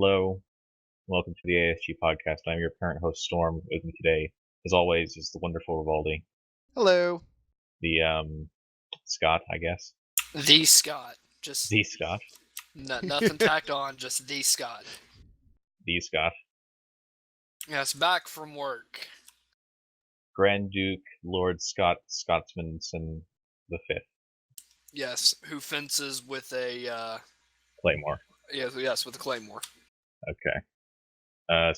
Hello, welcome to the ASG podcast. I'm your current host, Storm. With me today, as always, is the wonderful Rivaldi, Hello. the Scott, I guess, The Scott. Just the Scott, nothing tacked on, just the Scott. the Scott, Yes, back from work. Grand Duke, Lord Scott, Scotsmanson the Fifth, Yes, who fences with a Claymore. yes, with a claymore. Okay,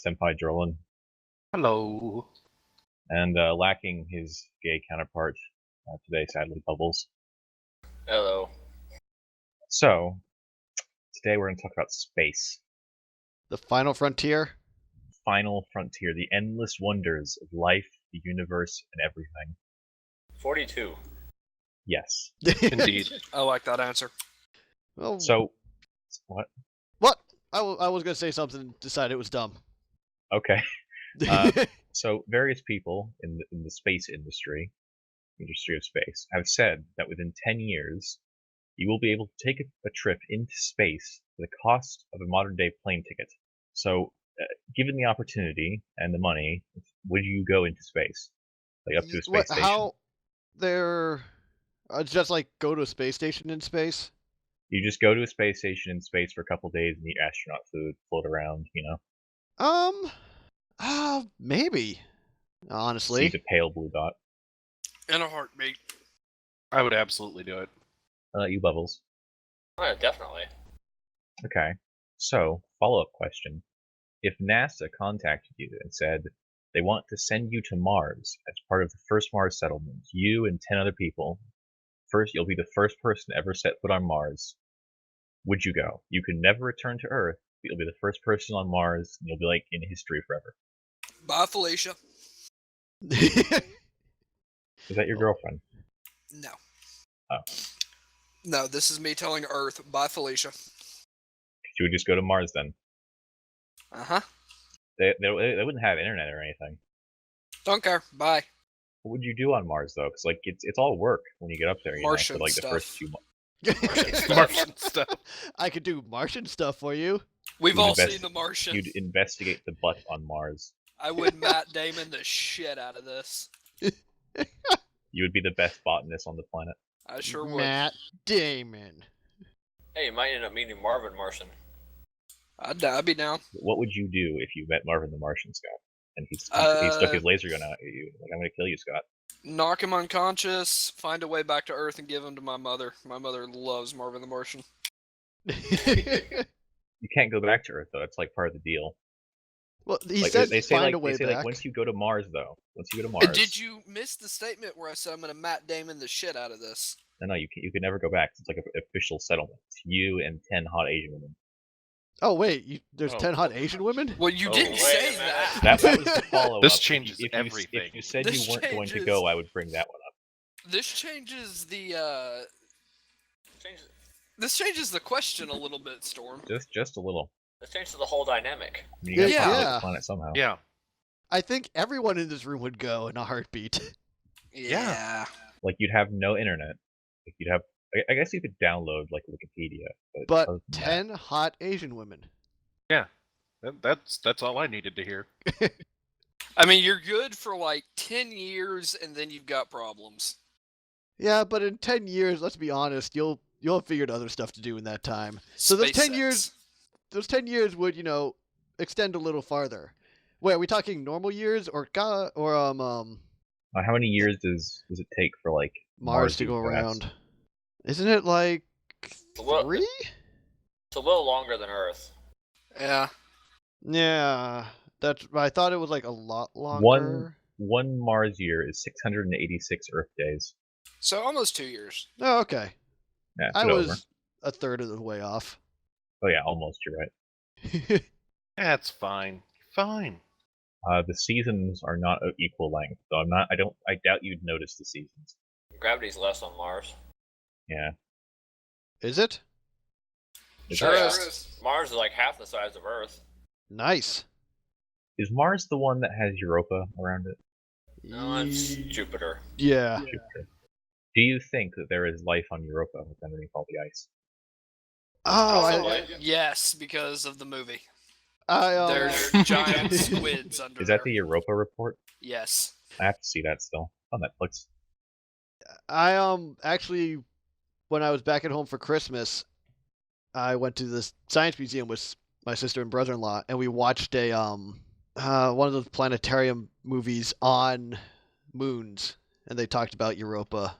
Senpai Jorlen, Hello. and lacking his gay counterpart today, sadly, Bubbles. Hello. So today we're going to talk about space. The final frontier? Final frontier, the endless wonders of life, the universe, and everything. 42. Yes. Indeed. I like that answer. Well, So, what? what? I was going to say something and decided it was dumb. Okay. So, various people in the space industry of space, have said that within 10 years, you will be able to take a trip into space for the cost of a modern-day plane ticket. So, given the opportunity and the money, would you go into space? Like, up to a space station? How they're just like go to a space station in space? You just go to a space station in space for a couple days and eat astronaut food, float around, Maybe. Honestly. see the pale blue dot. In a heartbeat. I would absolutely do it. You Bubbles. Oh, yeah, definitely. Okay. So, follow-up question. If NASA contacted you and said they want to send you to Mars as part of the first Mars settlement, you and 10 other people, you'll be the first person to ever set foot on Mars, would you go? You can never return to Earth, but you'll be the first person on Mars, and you'll be like in history forever. Bye, Felicia. Is that your girlfriend? No. Oh. No, this is me telling Earth, bye, Felicia. You would just go to Mars then. Uh-huh. They wouldn't have internet or anything. Don't care. Bye. What would you do on Mars though? Because like it's all work when you get up there. Martian for like stuff. the first 2 months. Martian stuff. I could do Martian stuff for you. We've You'd all invest- seen The Martian. You'd investigate the butt on Mars. I would Matt Damon the shit out of this. You would be the best botanist on the planet. I sure would. Matt Damon. Hey, you might end up meeting Marvin Martian. I'd be down. What would you do if you met Marvin the Martian, Scott? And he stuck his laser gun out at you. Like, I'm going to kill you, Scott. Knock him unconscious, find a way back to Earth, and give him to my mother. My mother loves Marvin the Martian. You can't go back to Earth, though. It's like part of the deal. Well, he Like, said they say, find like, a way back. like, once you go to Mars, though. Once you go to Mars. Did you miss the statement where I said I'm going to Matt Damon the shit out of this? No, you can never go back. It's like an official settlement. It's you and 10 hot Asian women. Oh, wait. There's Oh. 10 hot Asian women? Well, you Oh, didn't wait say a minute. that. That was the follow-up. This changes if everything. If you said This you weren't going to changes- go, I would bring that one up. This changes the Change, this changes the question a little bit, Storm. Just a little. let's change the whole dynamic. I mean, you gotta Yeah. populate Yeah. the planet somehow. Yeah. I think everyone in this room would go in a heartbeat. Yeah. Like, you'd have no internet. Like, you'd have... I guess you could download, like, Wikipedia. But other than that- 10 hot Asian women. That's all I needed to hear. I mean, you're good for like 10 years, and then you've got problems. Yeah, but in 10 years, let's be honest, you'll have figured other stuff to do in that time. So those 10 years, those 10 years would, extend a little farther. Wait, are we talking normal years or how many years does it take for, like, Mars to go pass? around? Isn't it like Well, 3? It's a little longer than Earth. Yeah. Yeah, I thought it was like a lot longer. One Mars year is 686 Earth days. So almost 2 years. Oh, okay. Yeah, I put was over. a third of the way off. Oh yeah, almost. You're right. That's fine. Fine. The seasons are not of equal length, so I doubt you'd notice the seasons. Gravity's less on Mars. Yeah. Is it? Is Sure that- is. Mars is like half the size of Earth. Nice. Is Mars the one that has Europa around it? No, it's Jupiter. Yeah. Jupiter. Do you think that there is life on Europa underneath all the ice? Oh, Probably. Yes, because of the movie. There's giant squids under Is there. that the Europa report? Yes. I have to see that still on Netflix. I actually, when I was back at home for Christmas, I went to this science museum with my sister and brother-in-law, and we watched a one of those planetarium movies on moons, and they talked about Europa.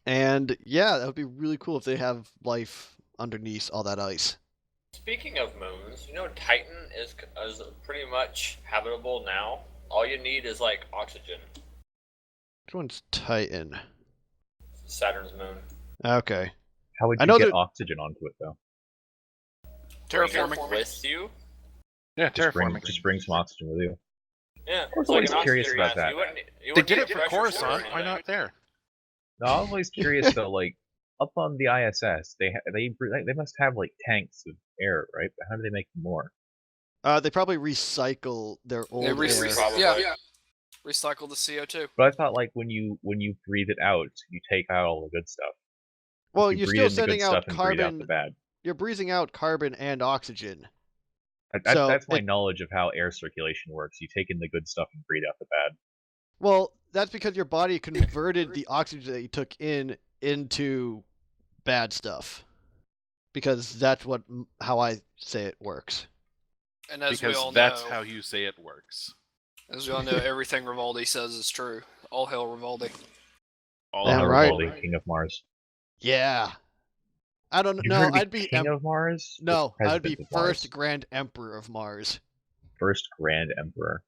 And yeah, that would be really cool if they have life underneath all that ice. Speaking of moons, you know Titan is pretty much habitable now. All you need is like oxygen. Which one's Titan? Saturn's moon. Okay. How would I you know get that- oxygen onto it though? Terraforming. With you? Yeah, Just bring, terraforming. just bring some oxygen with you. Yeah. I was it's like always an curious oxygen about mask. that. You wouldn't They need did a it for pressure Coruscant. sword or Why not anything. there? No, I was always curious though. Like up on the ISS, they must have like tanks of air, right? But how do they make more? They probably recycle their old They air. Probably. yeah. Recycle the CO2. But I thought like when you breathe it out, you take out all the good stuff. Well, You you're breathe still in the good sending stuff out and breathe out carbon. the bad. You're breathing out carbon and oxygen. That's So my it- knowledge of how air circulation works. You take in the good stuff and breathe out the bad. Well, that's because your body converted the oxygen that you took in into bad stuff. Because that's how I say it works. And as we Because all that's know, how you say it works. as we all know, everything Rivaldi says is true. All hail Rivaldi. All Damn All right. Rivaldi, King of Mars. Yeah. I don't You know. heard of I'd the be King of Mars? or no. I would be President of Mars? first Grand Emperor of Mars. First Grand Emperor.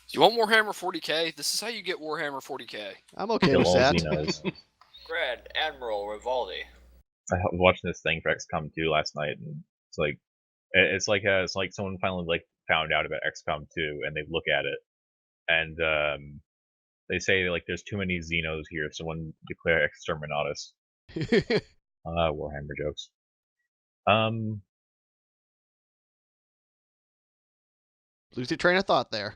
You want Warhammer 40k? This is how you get Warhammer 40k. I'm okay Kill with all that. Xenos. Grand Admiral Rivaldi. I was watching this thing for XCOM 2 last night, and it's like someone finally like found out about XCOM 2, and they look at it, and they say like there's too many Xenos here. Someone declare exterminatus. Warhammer jokes. Lose your train of thought there.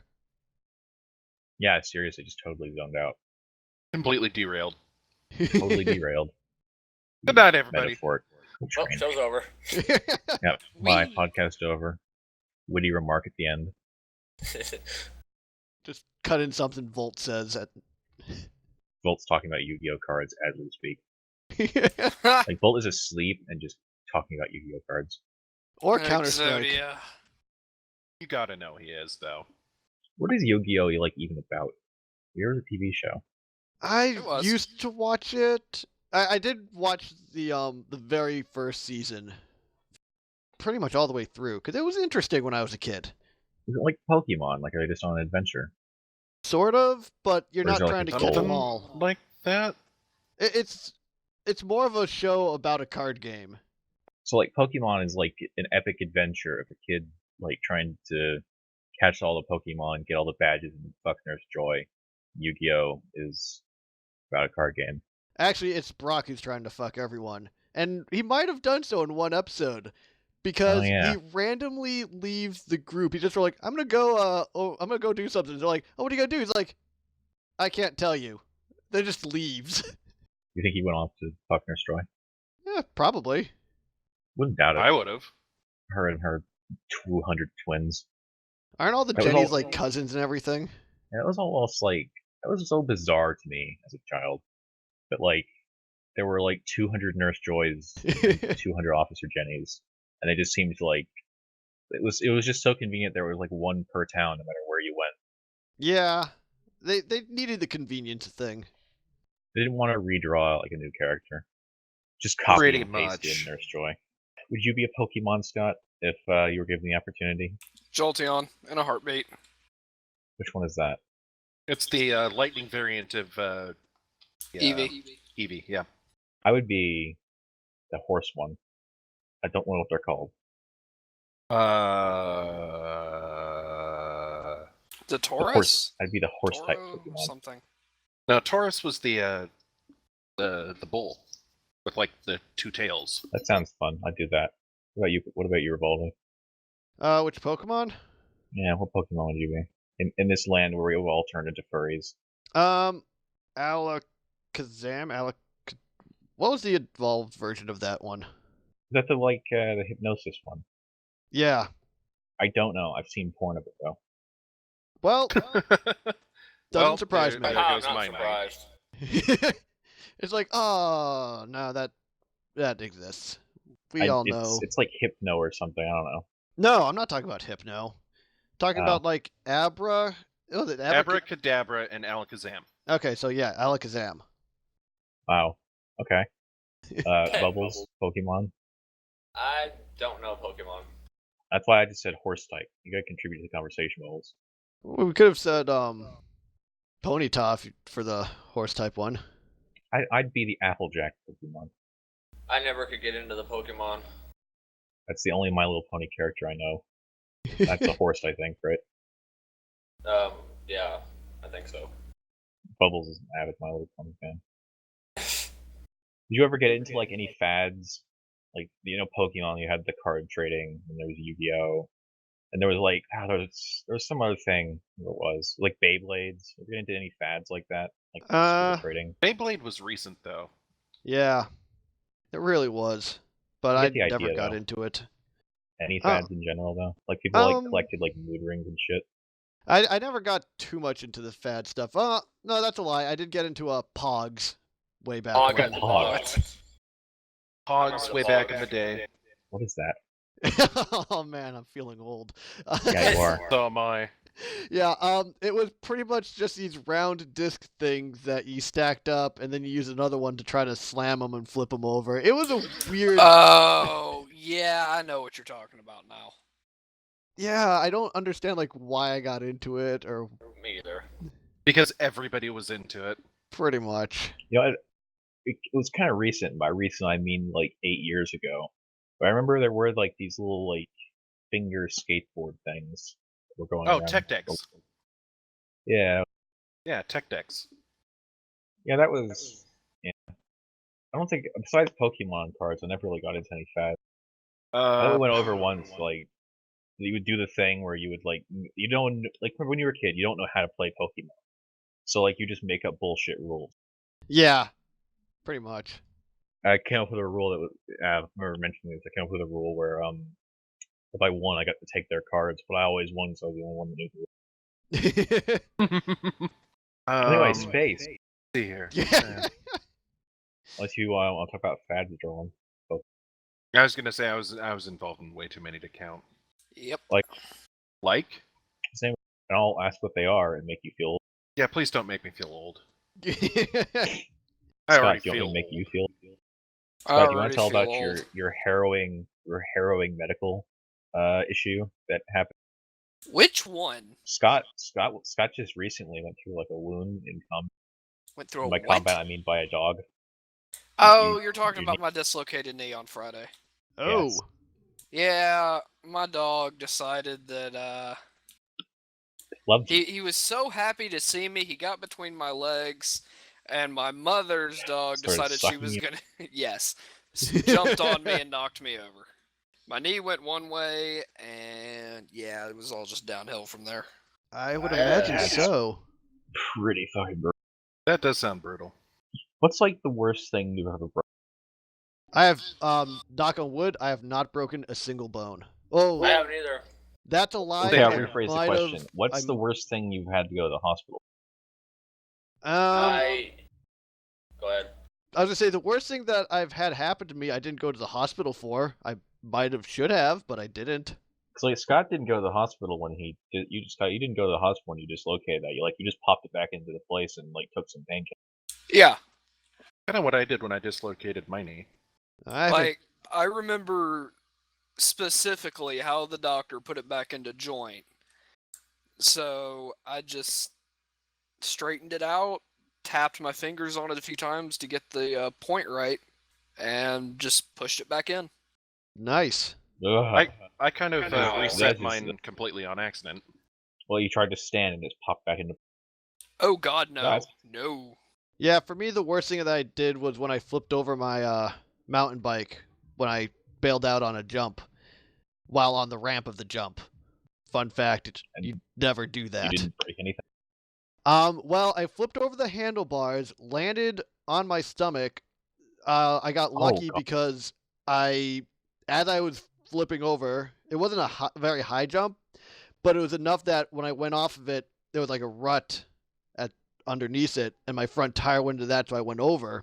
Yeah, seriously, just totally zoned out, Completely derailed. totally derailed. Good night, everybody. Metaphoric. Oh, Train. show's over. Yep. My Wee. podcast over. Witty remark at the end. Just cut in something Volt says at. Volt's talking about Yu-Gi-Oh cards as we speak. Like Bolt is asleep and just talking about Yu-Gi-Oh cards. Or Counter Strike. Exodia. You gotta know he is, though. What is Yu-Gi-Oh like even about? Here's a TV show. I It was. used to watch it. I did watch the very first season, pretty much all the way through, because it was interesting when I was a kid. Is it like Pokemon? Like are they just on an adventure? Sort of, but you're Or is not it like trying a to catch goal? them Something all. like that. It's more of a show about a card game. So like Pokemon is like an epic adventure of a kid like trying to catch all the Pokemon, get all the badges, and fuck Nurse Joy. Yu-Gi-Oh is about a card game. Actually, it's Brock who's trying to fuck everyone, and he might have done so in one episode, because yeah. he randomly leaves the group. He's just like, I'm gonna go do something. They're like, oh, what are you gonna do? He's like, I can't tell you. Then just leaves. You think he went off to fuck Nurse Joy? Yeah, probably. Wouldn't doubt it. I would have. Her and her 200 twins. Aren't all the That was Jennies all- like cousins and everything? Yeah, it was almost like that was so bizarre to me as a child. That like there were like 200 Nurse Joys, 200 Officer Jennies, and they just seemed like it was just so convenient. There was like one per town, no matter where you went. Yeah, they needed the convenience thing. They didn't want to redraw like a new character. Just copy Pretty and paste much. in Nurse Joy. Would you be a Pokemon, Scott, if you were given the opportunity? Jolteon in a heartbeat. Which one is that? It's the lightning variant of Eevee. Eevee, yeah. I would be the horse one. I don't know what they're called. The The Taurus? horse. I'd be the horse type Toro Pokemon. something. No, Taurus was the bull with like the two tails. That sounds fun. I'd do that. What about you, Rivaldi? Which Pokemon? Yeah, what Pokemon would you be? In this land where we all turned into furries. Alakazam. What was the evolved version of that one? Is that the hypnosis one? Yeah. I don't know. I've seen porn of it though. Well, doesn't surprise me. There I'm goes not my night. surprised. It's like, oh no, that exists. We all know. It's like Hypno or something. I don't know. No, I'm not talking about Hypno. Talking Oh. about like Abra. Oh, the Abracadabra and Alakazam. Okay, so yeah, Alakazam. Wow. Okay. Bubbles, Pokemon. I don't know Pokemon. That's why I just said horse type. You gotta contribute to the conversation, Bubbles. Well, we could have said Ponyta for the horse type one. I'd be the Applejack Pokemon. I never could get into the Pokemon. That's the only My Little Pony character I know. That's a horse, I think, right? Yeah, I think so. Bubbles is an avid My Little Pony fan. Did you ever get into like any fads? Like, you know, Pokemon, you had the card trading, and there was Yu-Gi-Oh! And there was like, there was some other thing. What it was like Beyblades. Were you into any fads like that, like skill trading? Beyblade was recent though. Yeah, it really was, but I I get the never idea, got though. into it. Any fads in general though? Like people like collected like mood rings and shit. I never got too much into the fad stuff. No, that's a lie. I did get into Pogs way back Oh, I when. got Pogs. Pogs way back in the day. What is that? Oh man, I'm feeling old. Yeah, you are. So am I. Yeah, it was pretty much just these round disc things that you stacked up, and then you use another one to try to slam them and flip them over. It was a weird. Oh, yeah, I know what you're talking about now. Yeah, I don't understand like why I got into it, or Me either. Because everybody was into it. pretty much. You know, it was kind of recent. By recent, I mean like 8 years ago. But I remember there were like these little like finger skateboard things that were going Oh, around. Tech Decks. Yeah, Yeah, Tech Decks. yeah, that was. Yeah, I don't think besides Pokemon cards, I never really got into any fads. I only went over once, like you would do the thing where you would like you don't like when you were a kid, you don't know how to play Pokemon, so like you just make up bullshit rules. Yeah, pretty much. I came up with a rule that was. I remember mentioning this. I came up with a rule where if I won, I got to take their cards, but I always won, so I was the only one that knew the rule. Anyway, space. See here. Yeah. Unless you want to talk about fads, Jorlen. I was gonna say I was involved in way too many to count. Yep. Like? Same. And I'll ask what they are and make you feel. Yeah, please don't make me feel old. I Scott, already do you want me feel to make you feel? I Scott, do you want already to tell feel about old. your harrowing medical issue that happened? Which one? Scott just recently went through like a wound in combat. Went through a By what? combat, I mean by a dog. Oh, you're talking you about my dislocated knee on Friday. Oh. Yes. Yeah, my dog decided that Loved you. he was so happy to see me. He got between my legs, and my mother's dog Started decided she sucking was you. gonna jumped on me and knocked me over. My knee went one way, and yeah, it was all just downhill from there. I would imagine That's- so. Pretty fucking brutal. That does sound brutal. What's like the worst thing you've ever broken? I have, knock on wood, I have not broken a single bone. Oh, I haven't either. that's a lie. Okay, I'll I rephrase the might question. have- What's I'm- the worst thing you've had to go to the hospital? Go ahead. I was gonna say the worst thing that I've had happen to me, I didn't go to the hospital for. I might have, should have, but I didn't. Because like Scott didn't go to the hospital when he did. You didn't go to the hospital when you dislocated that. You just popped it back into the place and like took some painkillers. Yeah, Kind of what I did when I dislocated my knee. I haven't- like I remember specifically how the doctor put it back into joint. So I just straightened it out, tapped my fingers on it a few times to get the point right, and just pushed it back in. Nice. Ugh. I kind of That reset is- mine completely on accident. Well, you tried to stand and just popped back into. Oh God, no, That's- no. Yeah, for me, the worst thing that I did was when I flipped over my mountain bike when I bailed out on a jump while on the ramp of the jump. Fun fact, And you never do You that. didn't break anything. Well, I flipped over the handlebars, landed on my stomach. I got lucky God. because as I was flipping over it wasn't a very high jump, but it was enough that when I went off of it, there was like a rut underneath it, and my front tire went into that, so I went over.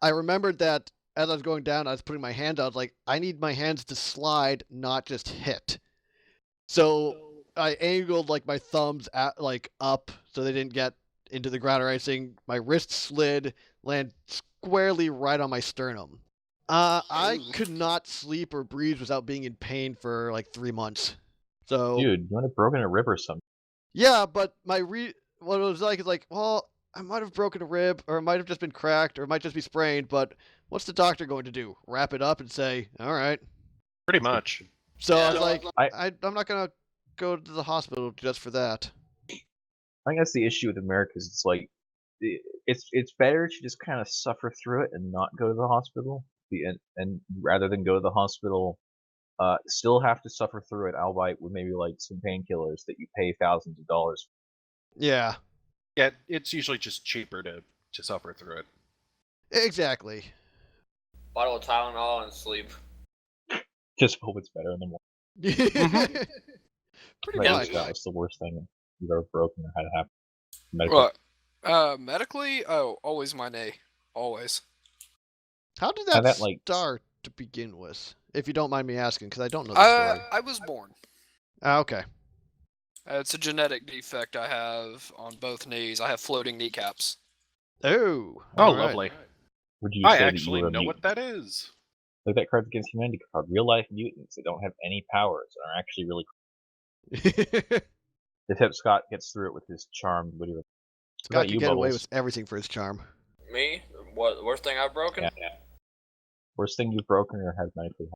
I remembered that as I was going down, I was putting my hands out. I was like, I need my hands to slide, not just hit. So I angled like my thumbs up so they didn't get into the ground or anything. My wrist slid, landed squarely right on my sternum. I could not sleep or breathe without being in pain for like 3 months. So, dude, you might have broken a rib or something. Yeah, but what it was like is like, well, I might have broken a rib, or it might have just been cracked, or it might just be sprained. But what's the doctor going to do? Wrap it up and say, all right. Pretty much. So I was like, I'm not gonna go to the hospital just for that. I think that's the issue with America. Is it's like, it's better to just kind of suffer through it and not go to the hospital, and rather than go to the hospital, still have to suffer through it, albeit with maybe like some painkillers that you pay thousands of dollars. Yeah. Yeah, it's usually just cheaper to suffer through it. Exactly. Bottle of Tylenol and sleep. Just hope it's better in the morning. Pretty Right, much. that was the worst thing you've ever broken or had happen. Medically. Medically? Oh, always my knee. Always. How did that like start to begin with? If you don't mind me asking, because I don't know the story. I was born. Okay. It's a genetic defect I have on both knees. I have floating kneecaps. Oh. Oh, all right. lovely. Would you I say actually that you were a know mutant? what that is. Like that Cards Against Humanity card. Real life mutants that don't have any powers and are actually really cool. Except Scott gets through it with his charm. What Scott you, can get away Bubbles? with everything for his charm. Me? What? Worst thing I've broken? Yeah. Worst thing you've broken or had medically?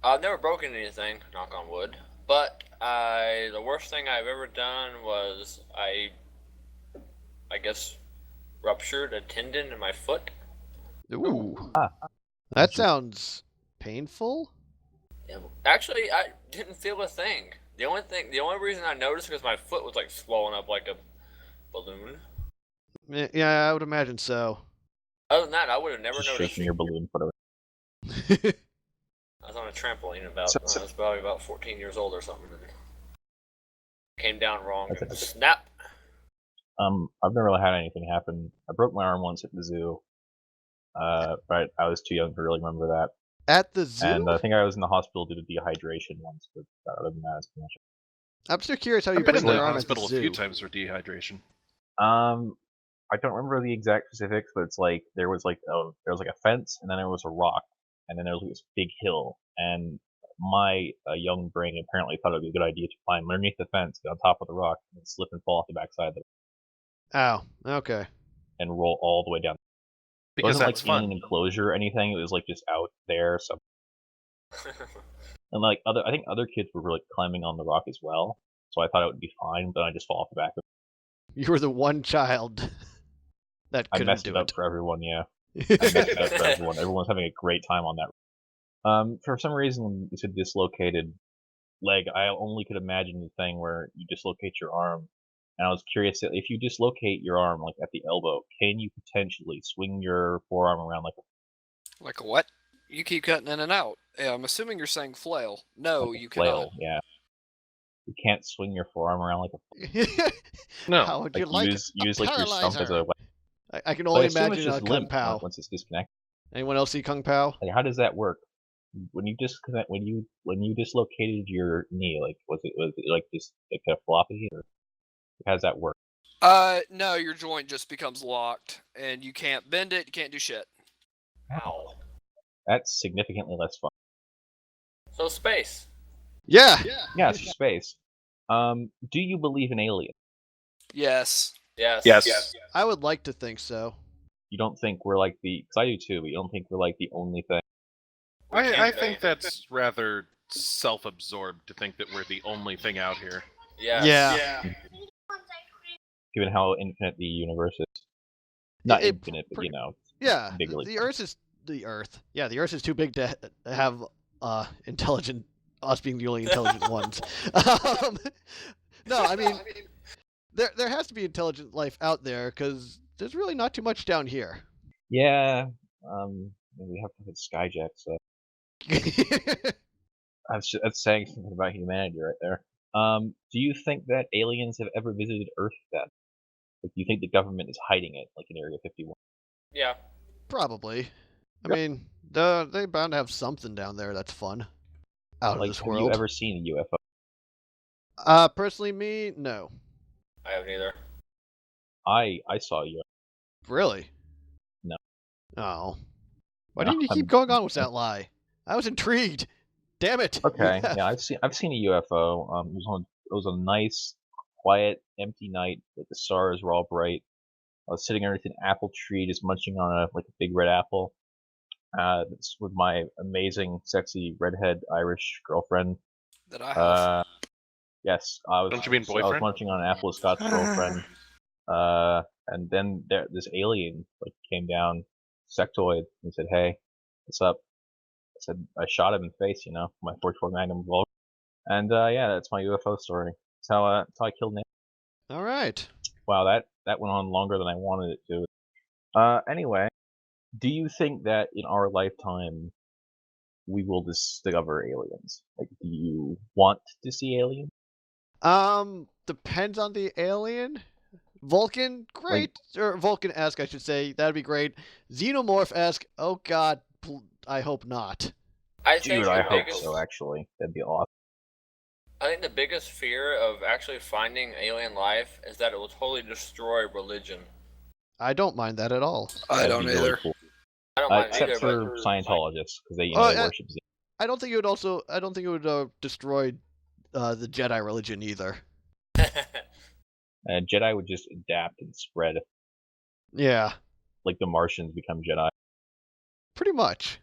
I've never broken anything, knock on wood. But the worst thing I've ever done was I guess ruptured a tendon in my foot. Ooh. That sounds painful. Actually, I didn't feel a thing. The only reason I noticed was my foot was like swollen up like a balloon. Yeah, I would imagine so. Other than that, I would have never Just noticed. shaking your balloon foot around. I was on a trampoline I was probably about 14 years old or something. And came down wrong and snap. I've never really had anything happen. I broke my arm once at the zoo. But I was too young to really remember that. At the zoo? And I think I was in the hospital due to dehydration once, but other than that, it's pretty much. I'm still curious how you I've been break in the your arm at the hospital a zoo. few times for dehydration. I don't remember the exact specifics, but it's like there was like a fence, and then there was a rock, and then there was this big hill, and my young brain apparently thought it would be a good idea to climb underneath the fence, get on top of the rock, and slip and fall off the backside of it. Oh, okay. And roll all the way down. Because it wasn't that's like fun. in an enclosure or anything. It was like just out there. So, and like I think other kids were really climbing on the rock as well. So I thought it would be fine, but I just fall off the back of it. You were the one child that couldn't I messed do it up for everyone. Yeah, I messed it up for everyone. Everyone's having a great time on that. For some reason, when you said dislocated leg, I only could imagine the thing where you dislocate your arm. And I was curious that if you dislocate your arm like at the elbow, can you potentially swing your forearm around Like a what? You keep cutting in and out. Yeah, I'm assuming you're saying flail. No, you flail? cannot. Yeah. You can't swing your forearm around like a No. How would you like use like your stump as a weapon. I can But only I assume imagine it's just Kung limp Pao. once it's disconnected. Anyone else see Kung Pao? Like, how does that work? When you disconnect, when you dislocated your knee, like was it like just like a floppy, or how does that work? No, your joint just becomes locked, and you can't bend it. You can't do shit. Ow. That's significantly less fun. So space. Yeah. Yeah, it's just space. Do you believe in aliens? Yes. Yes. I would like to think so. You don't think we're like because I do too, but you don't think we're like the only thing? I think that's rather self-absorbed to think that we're the only thing out here. Yes. Yeah. Given how infinite the universe is. Not infinite, but Yeah. bigly. The Earth is the Earth. Yeah, the Earth is too big to have intelligent. Us being the only intelligent ones. No, I mean, there has to be intelligent life out there because there's really not too much down here. Yeah. We have to hit Skyjack, so. That's saying something about humanity right there. Do you think that aliens have ever visited Earth then? Like, do you think the government is hiding it, like in Area 51? Yeah. Probably. I Yeah. mean, they bound to have something down there that's fun. Out of Like, this have world. you ever seen a UFO? Personally, me, no. I haven't either. I saw a UFO. Really? No. Oh. Why No, didn't you keep going on with that lie? I was intrigued. Damn it. Okay, Yeah. yeah, I've seen a UFO. It was a nice, quiet, empty night. Like the stars were all bright. I was sitting underneath an apple tree, just munching on a big red apple. This with my amazing, sexy redhead Irish girlfriend. That I have. Yes, Don't you mean I was boyfriend? munching on an apple with Scott's girlfriend. And then this alien came down, sectoid, and said, "Hey, what's up?" I said, I shot him in the face, my 44 Magnum revolver. And yeah, that's my UFO story. That's how I killed Nate. All right. Wow, that went on longer than I wanted it to. Anyway, do you think that in our lifetime we will discover aliens? Like, do you want to see aliens? Depends on the alien. Vulcan, great. Or Vulcan-esque, I should say. That'd be great. Xenomorph-esque, oh god, I hope not. I think Dude, I the hope biggest, so, actually. That'd be awesome. I think the biggest fear of actually finding alien life is that it will totally destroy religion. I don't mind that at all. I That'd don't be really either. cool. I don't mind Except either, for but Scientologists, because they worship Xenomorph. I don't think it would destroy the Jedi religion either. Jedi would just adapt and spread, Yeah, like the Martians become Jedi. pretty much.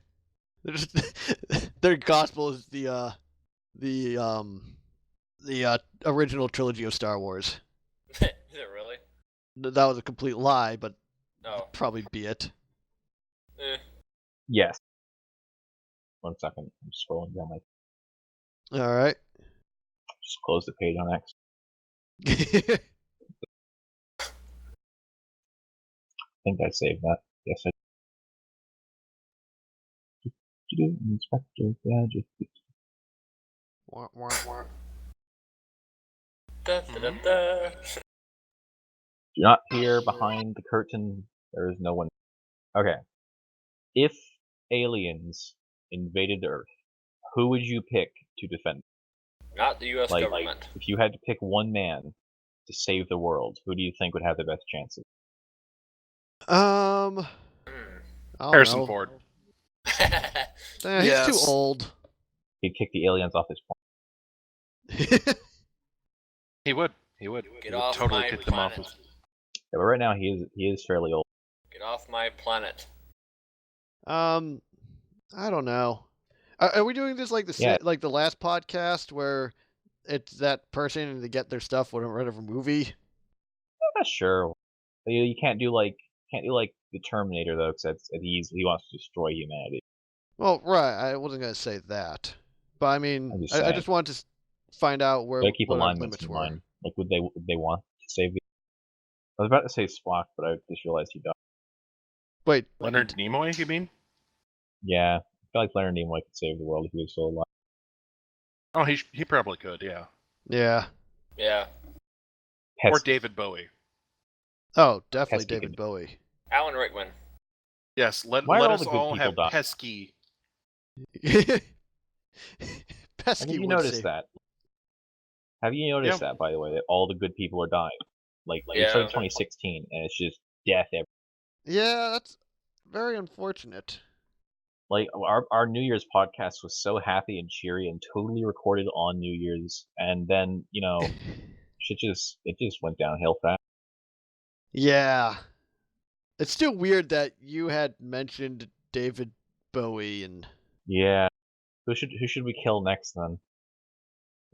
Their gospel is the original trilogy of Star Wars. is it really? That was a complete lie, but No. probably be it. Eh. Yes. 1 second, I'm scrolling down my. All right. Just close the page on X. I think I saved that. Yes, I. Inspector Gadget. Wah, wah, wah. Da, da, da, da. Do not peer behind the curtain. There is no one. Okay. If aliens invaded Earth, who would you pick to defend? Not the U.S. government. If you had to pick one man to save the world, who do you think would have the best chances? Hmm. I don't Harrison know. Ford. He's Yes. too old. He'd kick the aliens off his planet. He would. He would. Get He would off totally my kick them off. planet. Yeah, but right now he is fairly old. Get off my planet. I don't know. Are we doing this like like the last podcast where it's that person and they get their stuff whatever movie? I'm not sure. You can't do like the Terminator though, because he wants to destroy humanity. Well, right. I wasn't gonna say that, but I mean, I just wanted to find out where keep what our alignments limits in were. mind. Like, would they want to save the? I was about to say Spock, but I just realized he died. Wait, Leonard Nimoy, you mean? Yeah, I feel like Leonard Nimoy could save the world if he was still alive. Oh, he probably could, yeah. Yeah. Yeah. Or David Bowie. Oh, definitely Pesky David could- Bowie. Alan Rickman. Yes, let Why are all us the good all people have die? pesky. Pesky Have you would noticed say. that? Have you noticed that, by the way, that all the good people are dying? Like it Yeah. started 2016, and it's just death everywhere. Yeah, that's very unfortunate. Like our New Year's podcast was so happy and cheery and totally recorded on New Year's, and then it just went downhill fast. Yeah. It's still weird that you had mentioned David Bowie and Yeah. Who should we kill next then?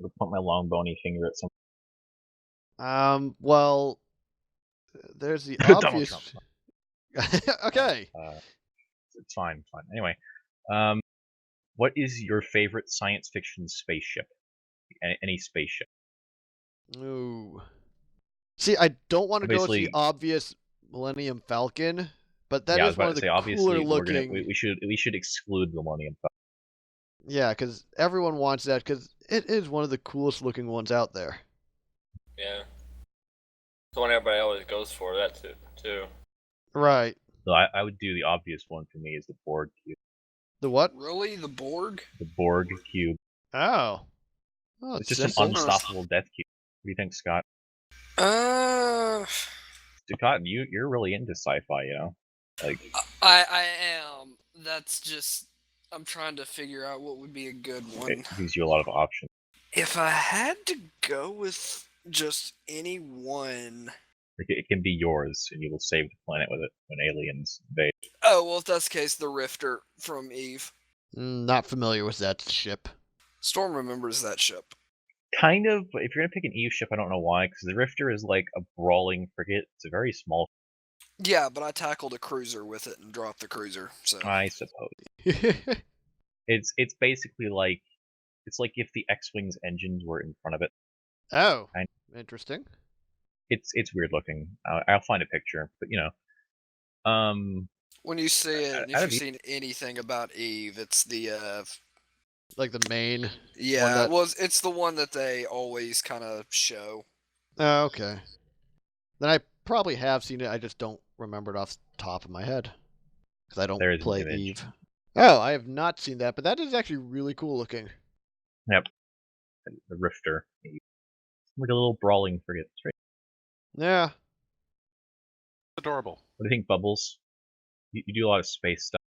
I'll point my long bony finger at some. well, there's the Donald obvious. Trump. Okay. It's fine. Anyway, what is your favorite science fiction spaceship? Any spaceship? Ooh. See, I don't want to go with the Obviously- obvious Millennium Falcon, but that Yeah, I is was one about of to the say, obviously, cooler looking. we should exclude the Millennium Falcon. Yeah, because everyone wants that because it is one of the coolest looking ones out there. Yeah. It's the one everybody always goes for, that too. Right. So I would do the obvious one for me is the Borg cube. The what? Really? The Borg? The Borg cube. Oh. Oh, It's just simple. an unstoppable death cube. What do you think, Scott? Uh, Scott, you're really into sci-fi, you know? Like, I am. That's just. I'm trying to figure out what would be a good one. it gives you a lot of options. If I had to go with just any one. Like, it can be yours, and you will save the planet with it when aliens invade. Oh, well, if that's the case, the Rifter from Eve. Not familiar with that ship. Storm remembers that ship. Kind of, but if you're gonna pick an Eve ship, I don't know why, because the Rifter is like a brawling frigate. It's a very small. Yeah, but I tackled a cruiser with it and dropped the cruiser. So I suppose it's basically like it's like if the X-wing's engines were in front of it. Oh, Kind interesting. It's weird looking. I'll find a picture, but you know, when you see it, out if of you've Eve- seen anything about Eve, it's the Like the main. yeah, that- well, it's the one that they always kind of show. Oh, okay. Then I probably have seen it. I just don't remember it off the top of my head because I don't There is an play image. Eve. Oh, I have not seen that, but that is actually really cool looking. Yep, the Rifter, like a little brawling frigate. It's right. Yeah. Adorable. What do you think, Bubbles? You do a lot of space stuff.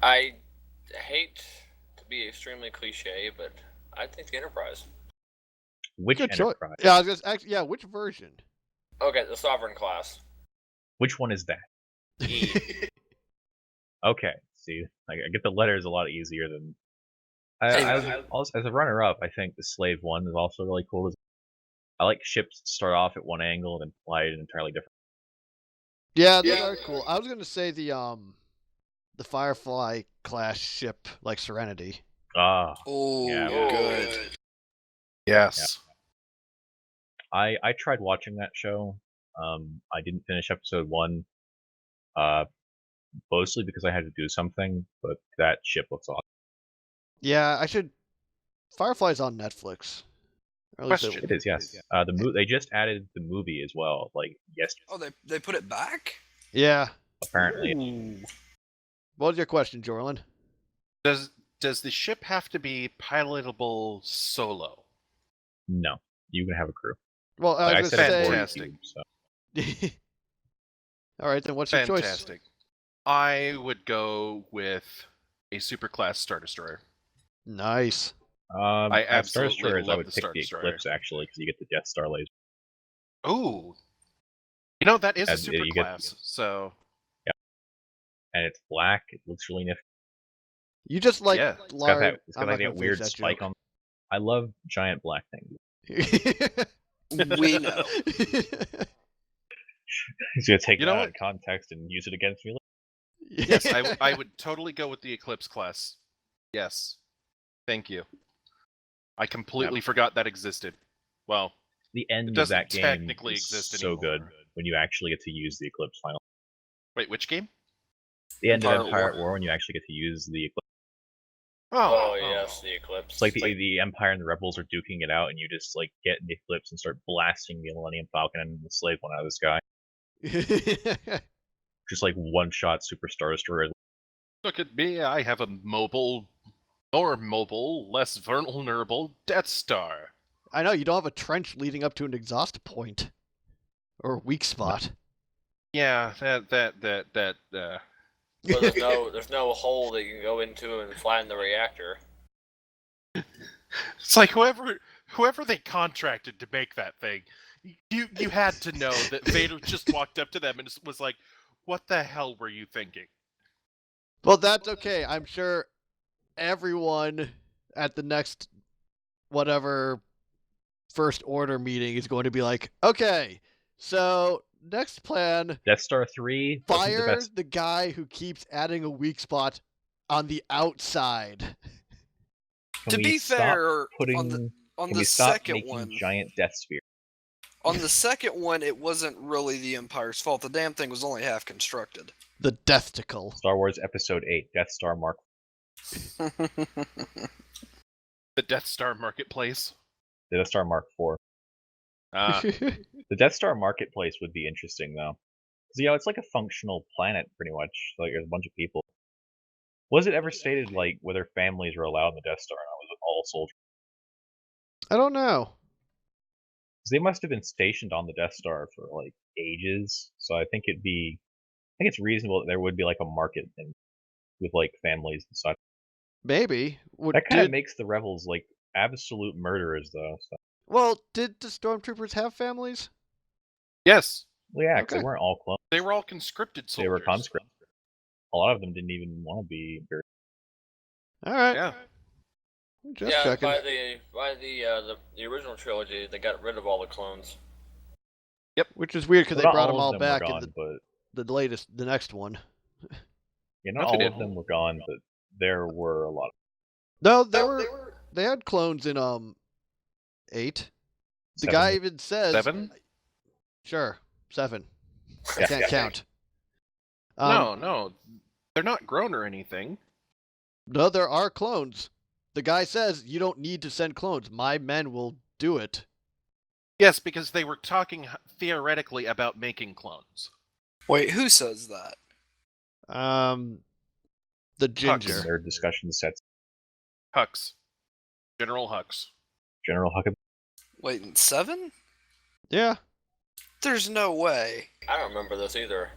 I hate to be extremely cliche, but I think the Enterprise. Which Good choice. Enterprise? Yeah, I was just actually, yeah. Which version? Okay, the Sovereign class. Which one is that? E. Okay, see, I get the letters a lot easier than. Hey, Also, as a runner-up, I think the Slave one is also really cool. I like ships that start off at one angle and then fly an entirely different. Yeah, those are cool. I was gonna say the Firefly class ship like Serenity. Ah, Oh, Yeah. good. Yes. I tried watching that show. I didn't finish episode 1. Mostly because I had to do something, but that ship looks awesome. Yeah, I should. Firefly's on Netflix. Or at least Question. It is, yes. They just added the movie as well, like yesterday. Oh, they put it back? Yeah. Apparently, Ooh. What was your question, Jorlen? Does the ship have to be pilotable solo? no, you can have a crew. Well, Like I I was said, gonna it's say. Borg Fantastic. cube, so All right, then what's your choice? Fantastic. I would go with a superclass Star Destroyer. Nice. I at Star absolutely Destroyers, I love would the pick Star the Destroyer. Eclipse actually, because you get the Death Star laser. Ooh. You know, that is a And you get- superclass, so And it's black. It looks really nifty. You just like Yeah. It's got large. that. It's got like that weird spike on. I love giant black things. We know. He's gonna take You that know out what? of context and use it against me. yes, I would totally go with the Eclipse class. Yes. Thank you. I completely forgot that existed. Well, The end It of doesn't that game technically is exist so good anymore. when you actually get to use the Eclipse final. wait, which game? The end Empire of Empire War. at War when you actually get to use the Eclipse. Oh, yes, the Eclipse. It's like the Empire and the Rebels are duking it out, and you just like get in the Eclipse and start blasting the Millennium Falcon and the Slave one out of the sky. Just like one shot Super Star Destroyer. Look at me, I have a more mobile, less vulnerable Death Star. I know you don't have a trench leading up to an exhaust point or weak spot. Yeah, that Well, there's no hole that you can go into and flatten the reactor. It's like whoever they contracted to make that thing, you had to know that Vader just walked up to them and was like, "What the hell were you thinking?" Well, that's okay. I'm sure everyone at the next whatever first order meeting is going to be like, okay, so next plan, Death Star 3. wasn't the fire best. the guy who keeps adding a weak spot on the outside. Can To we be stop fair, putting, on can the we stop second making one, giant Death Sphere? On the second one, it wasn't really the Empire's fault. The damn thing was only half constructed. The Deathticle. Star Wars Episode 8, Death Star Mark. The Death Star Marketplace. The Death Star Mark 4. The Death Star Marketplace would be interesting, though. Because, it's like a functional planet, pretty much. Like, there's a bunch of people. Was it ever stated, like, whether families were allowed in the Death Star or not? Was it all soldiers? I don't know. Because they must have been stationed on the Death Star for, like, ages. So I think it's reasonable that there would be, like, a market with, like, families and such. Maybe. That kind of makes the rebels, like, absolute murderers, though. So. Well, did the stormtroopers have families? Yes. Well, yeah, because they weren't all clones. They were all conscripted soldiers. They were conscripted. A lot of them didn't even want to be buried. All right. Yeah. Just checking. By the original trilogy, they got rid of all the clones. Yep. Which is weird because they brought them all back gone, in the next one. Yeah, not all of them were gone, but there were a lot. No, they had clones in 8. The guy even says 7. Sure, 7. Yeah. I can't count. No, they're not grown or anything. No, there are clones. The guy says you don't need to send clones. My men will do it. Yes, because they were talking theoretically about making clones. Wait, who says that? The ginger. Their discussion sets. Hux. General Hux. General Huckabee. Wait, in 7? Yeah. There's no way. I don't remember this either.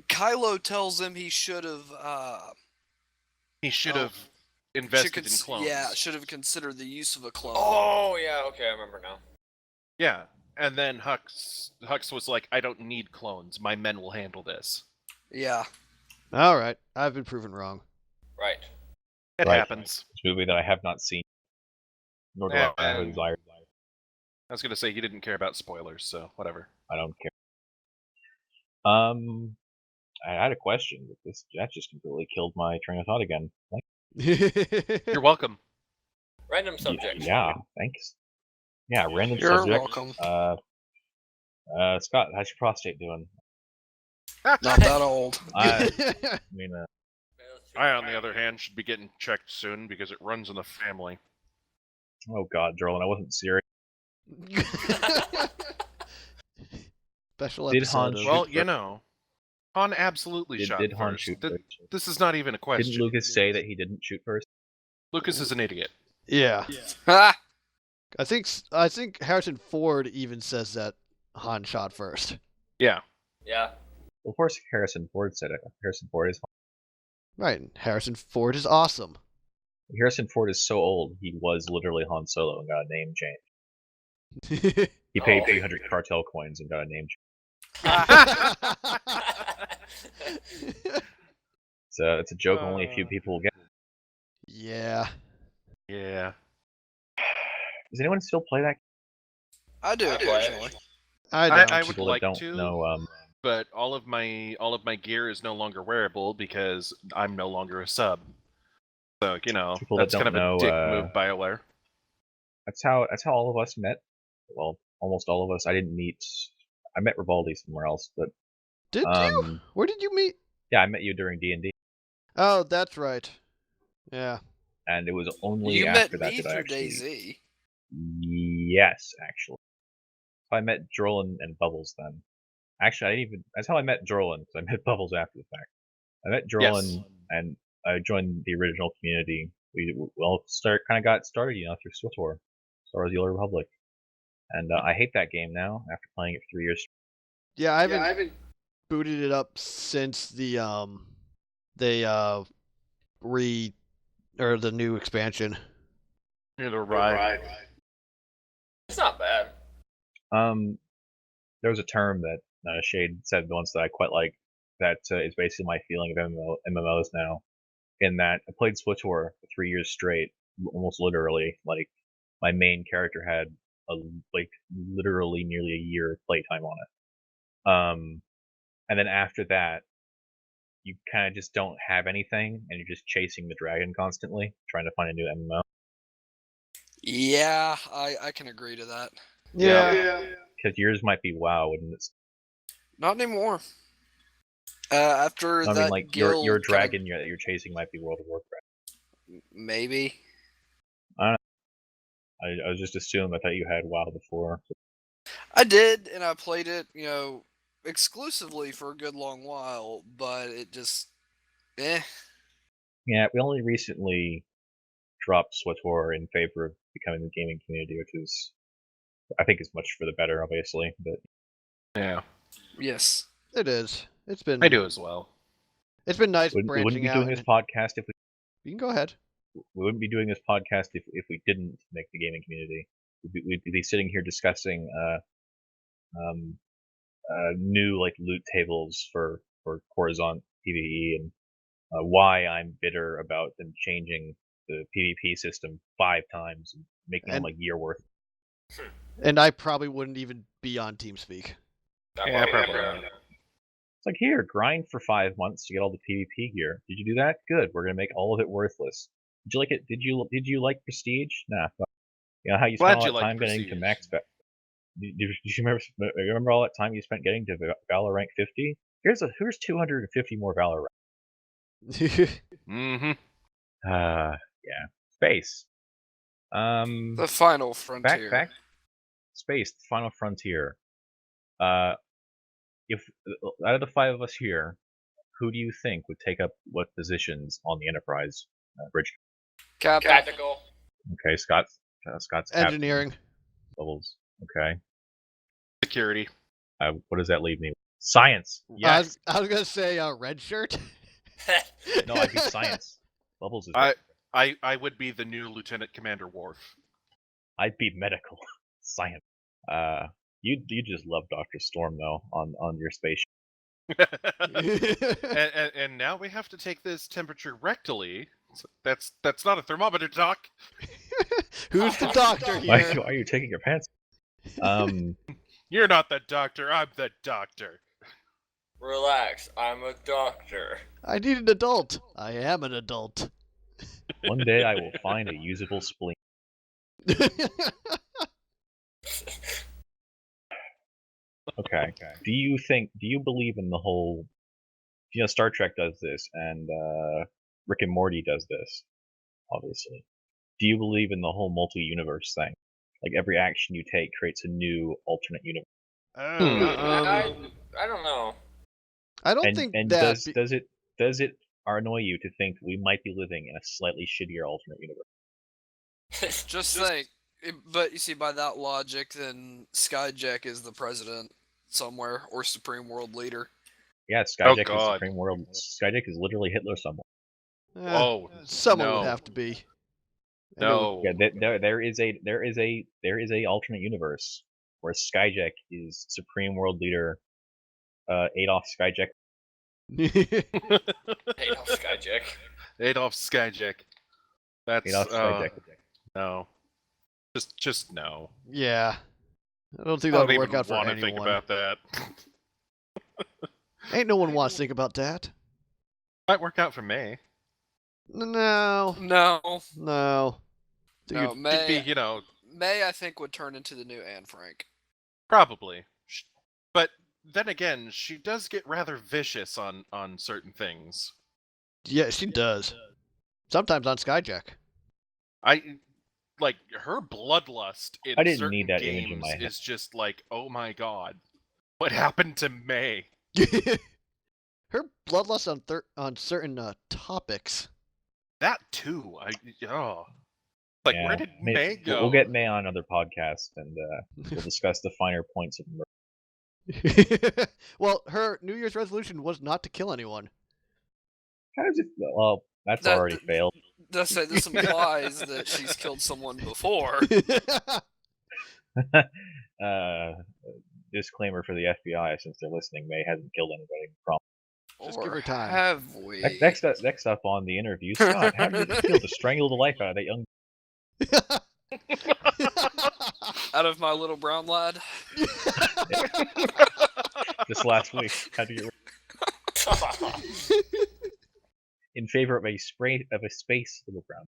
Kylo tells him he should have. He should have invested in clones. Yeah, should have considered the use of a clone. Oh, yeah, okay, I remember now. Yeah, and then Hux was like, I don't need clones. My men will handle this. Yeah. All right. I've been proven wrong. Right. It happens. It's a movie that I have not seen. Nor do I have a desire. I was going to say, you didn't care about spoilers, so whatever. I don't care. I had a question, but that just completely killed my train of thought again. You're welcome. Random subject. Yeah, thanks. Yeah, random You're subject. welcome. Scott, how's your prostate doing? Not that old. I mean, I, on the other hand, should be getting checked soon because it runs in the family. oh God, Jorlen, I wasn't serious. Special Did episode. Han of- shoot Well, you know, Han absolutely shot Did Han first. shoot first? This is not even a question. Didn't Lucas say that he didn't shoot first? Lucas is an idiot. Yeah. Ha! I think Harrison Ford even says that Han shot first. Yeah. Yeah. Of course, Harrison Ford said it. Harrison Ford is Right. And Harrison Ford is awesome. Harrison Ford is so old. He was literally Han Solo and got a name change. He paid 800 cartel coins and got a name change. So it's a joke only a few people will get. Yeah. Yeah. Does anyone still play that? I do occasionally. I don't. I would People like that don't to, know. but all of my gear is no longer wearable because I'm no longer a sub. So People that that's kind of don't a dick know, move, BioWare. That's how all of us met. Well, almost all of us. I met Rivaldi somewhere else, but Did you? Where did you meet? yeah, I met you during D&D, Oh, that's right. Yeah. and it was only You after met that me that I through actually. DayZ. Yes, actually. I met Jorlen and Bubbles then. Actually, that's how I met Jorlen, because I met Bubbles after the fact. I met Jorlen, and I joined the original community. We all got started, through SWTOR, Star Wars: The Old Republic. And I hate that game now, after playing it for 3 years. Yeah, I haven't booted it up since the the new expansion. The ride. It's not bad. There was a term that Shade said once that I quite like. That is basically my feeling of MMOs now. In that I played SWTOR for 3 years straight, almost literally. Like my main character had literally nearly a year of playtime on it. And then after that, you kind of just don't have anything, and you're just chasing the dragon constantly, trying to find a new MMO. Yeah, I can agree to that. Yeah. Because yours might be WoW, and it's. Not anymore. After I mean, that like guild, your kinda- dragon that you're chasing might be World of Warcraft. maybe. I was just assuming. I thought you had WoW before. I did, and I played it, exclusively for a good long while, but it just, eh. Yeah, we only recently dropped SWTOR in favor of becoming the gaming community, which is, I think, is much for the better, obviously. But Yeah, Yes. It is. It's been. I do as well. It's been nice we wouldn't branching be out. doing this podcast if You can go ahead. we wouldn't be doing this podcast if we didn't make the gaming community. We'd be sitting here discussing new like loot tables for Coruscant PvE and why I'm bitter about them changing the PvP system 5 times and making them And- like year worth. And I probably wouldn't even be on TeamSpeak. Yeah, probably not. It's like, here, grind for 5 months to get all the PvP gear. Did you do that? Good. We're gonna make all of it worthless. Did you like it? Did you like Prestige? Nah. Fuck. You know how you spent Glad all you that liked time getting to Prestige. max. Do you remember all that time you spent getting to Valor rank 50? Here's 250 more Valor rank. Mm-hmm. Yeah. Space. The final frontier. Back. Space. The final frontier. If out of the 5 of us here, who do you think would take up what positions on the Enterprise bridge? Captain. Tactical. Okay, Scott's captain. Engineering. Bubbles. Okay. Security. What does that leave me with? Science. Yes. I was gonna say red shirt. No, I'd be science. Bubbles is. I would be the new Lieutenant Commander Worf. I'd be medical. Science. You just love Dr. Storm though on your spaceship. and now we have to take this temperature rectally. That's not a thermometer, Doc. Who's the doctor Why here? are you taking your pants? You're not the doctor. I'm the doctor. Relax, I'm a doctor. I need an adult. I am an adult. One day I will find a usable spleen. Okay. Do you believe in the whole? Star Trek does this, and Rick and Morty does this, obviously. Do you believe in the whole multi-universe thing? Like every action you take creates a new alternate universe. I don't know. I don't And think and that. does it annoy you to think we might be living in a slightly shittier alternate universe? Just think. But you see, by that logic, then Skyjack is the president somewhere, or Supreme World Leader. Yeah, Skyjack is God. Supreme World. Skyjack is literally Hitler somewhere. Oh, someone no. would have to be. No. Yeah, there is a alternate universe where Skyjack is Supreme World Leader Adolf Skyjack. Adolf Skyjack. Adolf Skyjack. That's Adolf Skyjack. no. Just no. Yeah. I don't think I that don't would work even out for want to anyone. think about that. Ain't no one wants to think about that. Might work out for May. No. No. No. No, You'd May. be, May, I think, would turn into the new Anne Frank. probably. But then again, she does get rather vicious on certain things. Yeah, she does. Sometimes on Skyjack. Like her bloodlust in I didn't certain need that image in games my head. is just like, oh my god, what happened to May? Her bloodlust on certain topics. That too. Like, Yeah, where did May go? We'll get May on another podcast and we'll discuss the finer points of murder. Well, her New Year's resolution was not to kill anyone. How does it? Well, that's That- already failed. This implies that she's killed someone before. Disclaimer for the FBI, since they're listening, May hasn't killed anybody. Just Or give her time. have we? Next up on the interview, Scott, how did it feel to strangle the life out of that young? Out of my little brown lad. Just last week, how did you? In favor of a space little brown.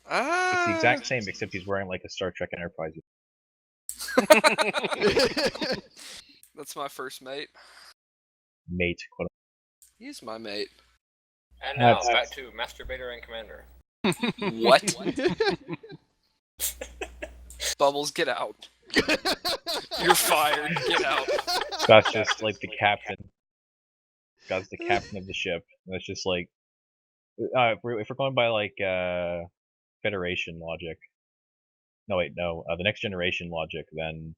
It's the exact same, except he's wearing like a Star Trek Enterprise. That's my first mate. Mate, quote. He's my mate. And now, That's- back to Masturbator and Commander. What? Bubbles, get out. You're fired. Get out. Scott's just like the captain. Scott's the captain of the ship. And it's just like, if we're going by like Federation logic. No, wait, no. The Next Generation logic, then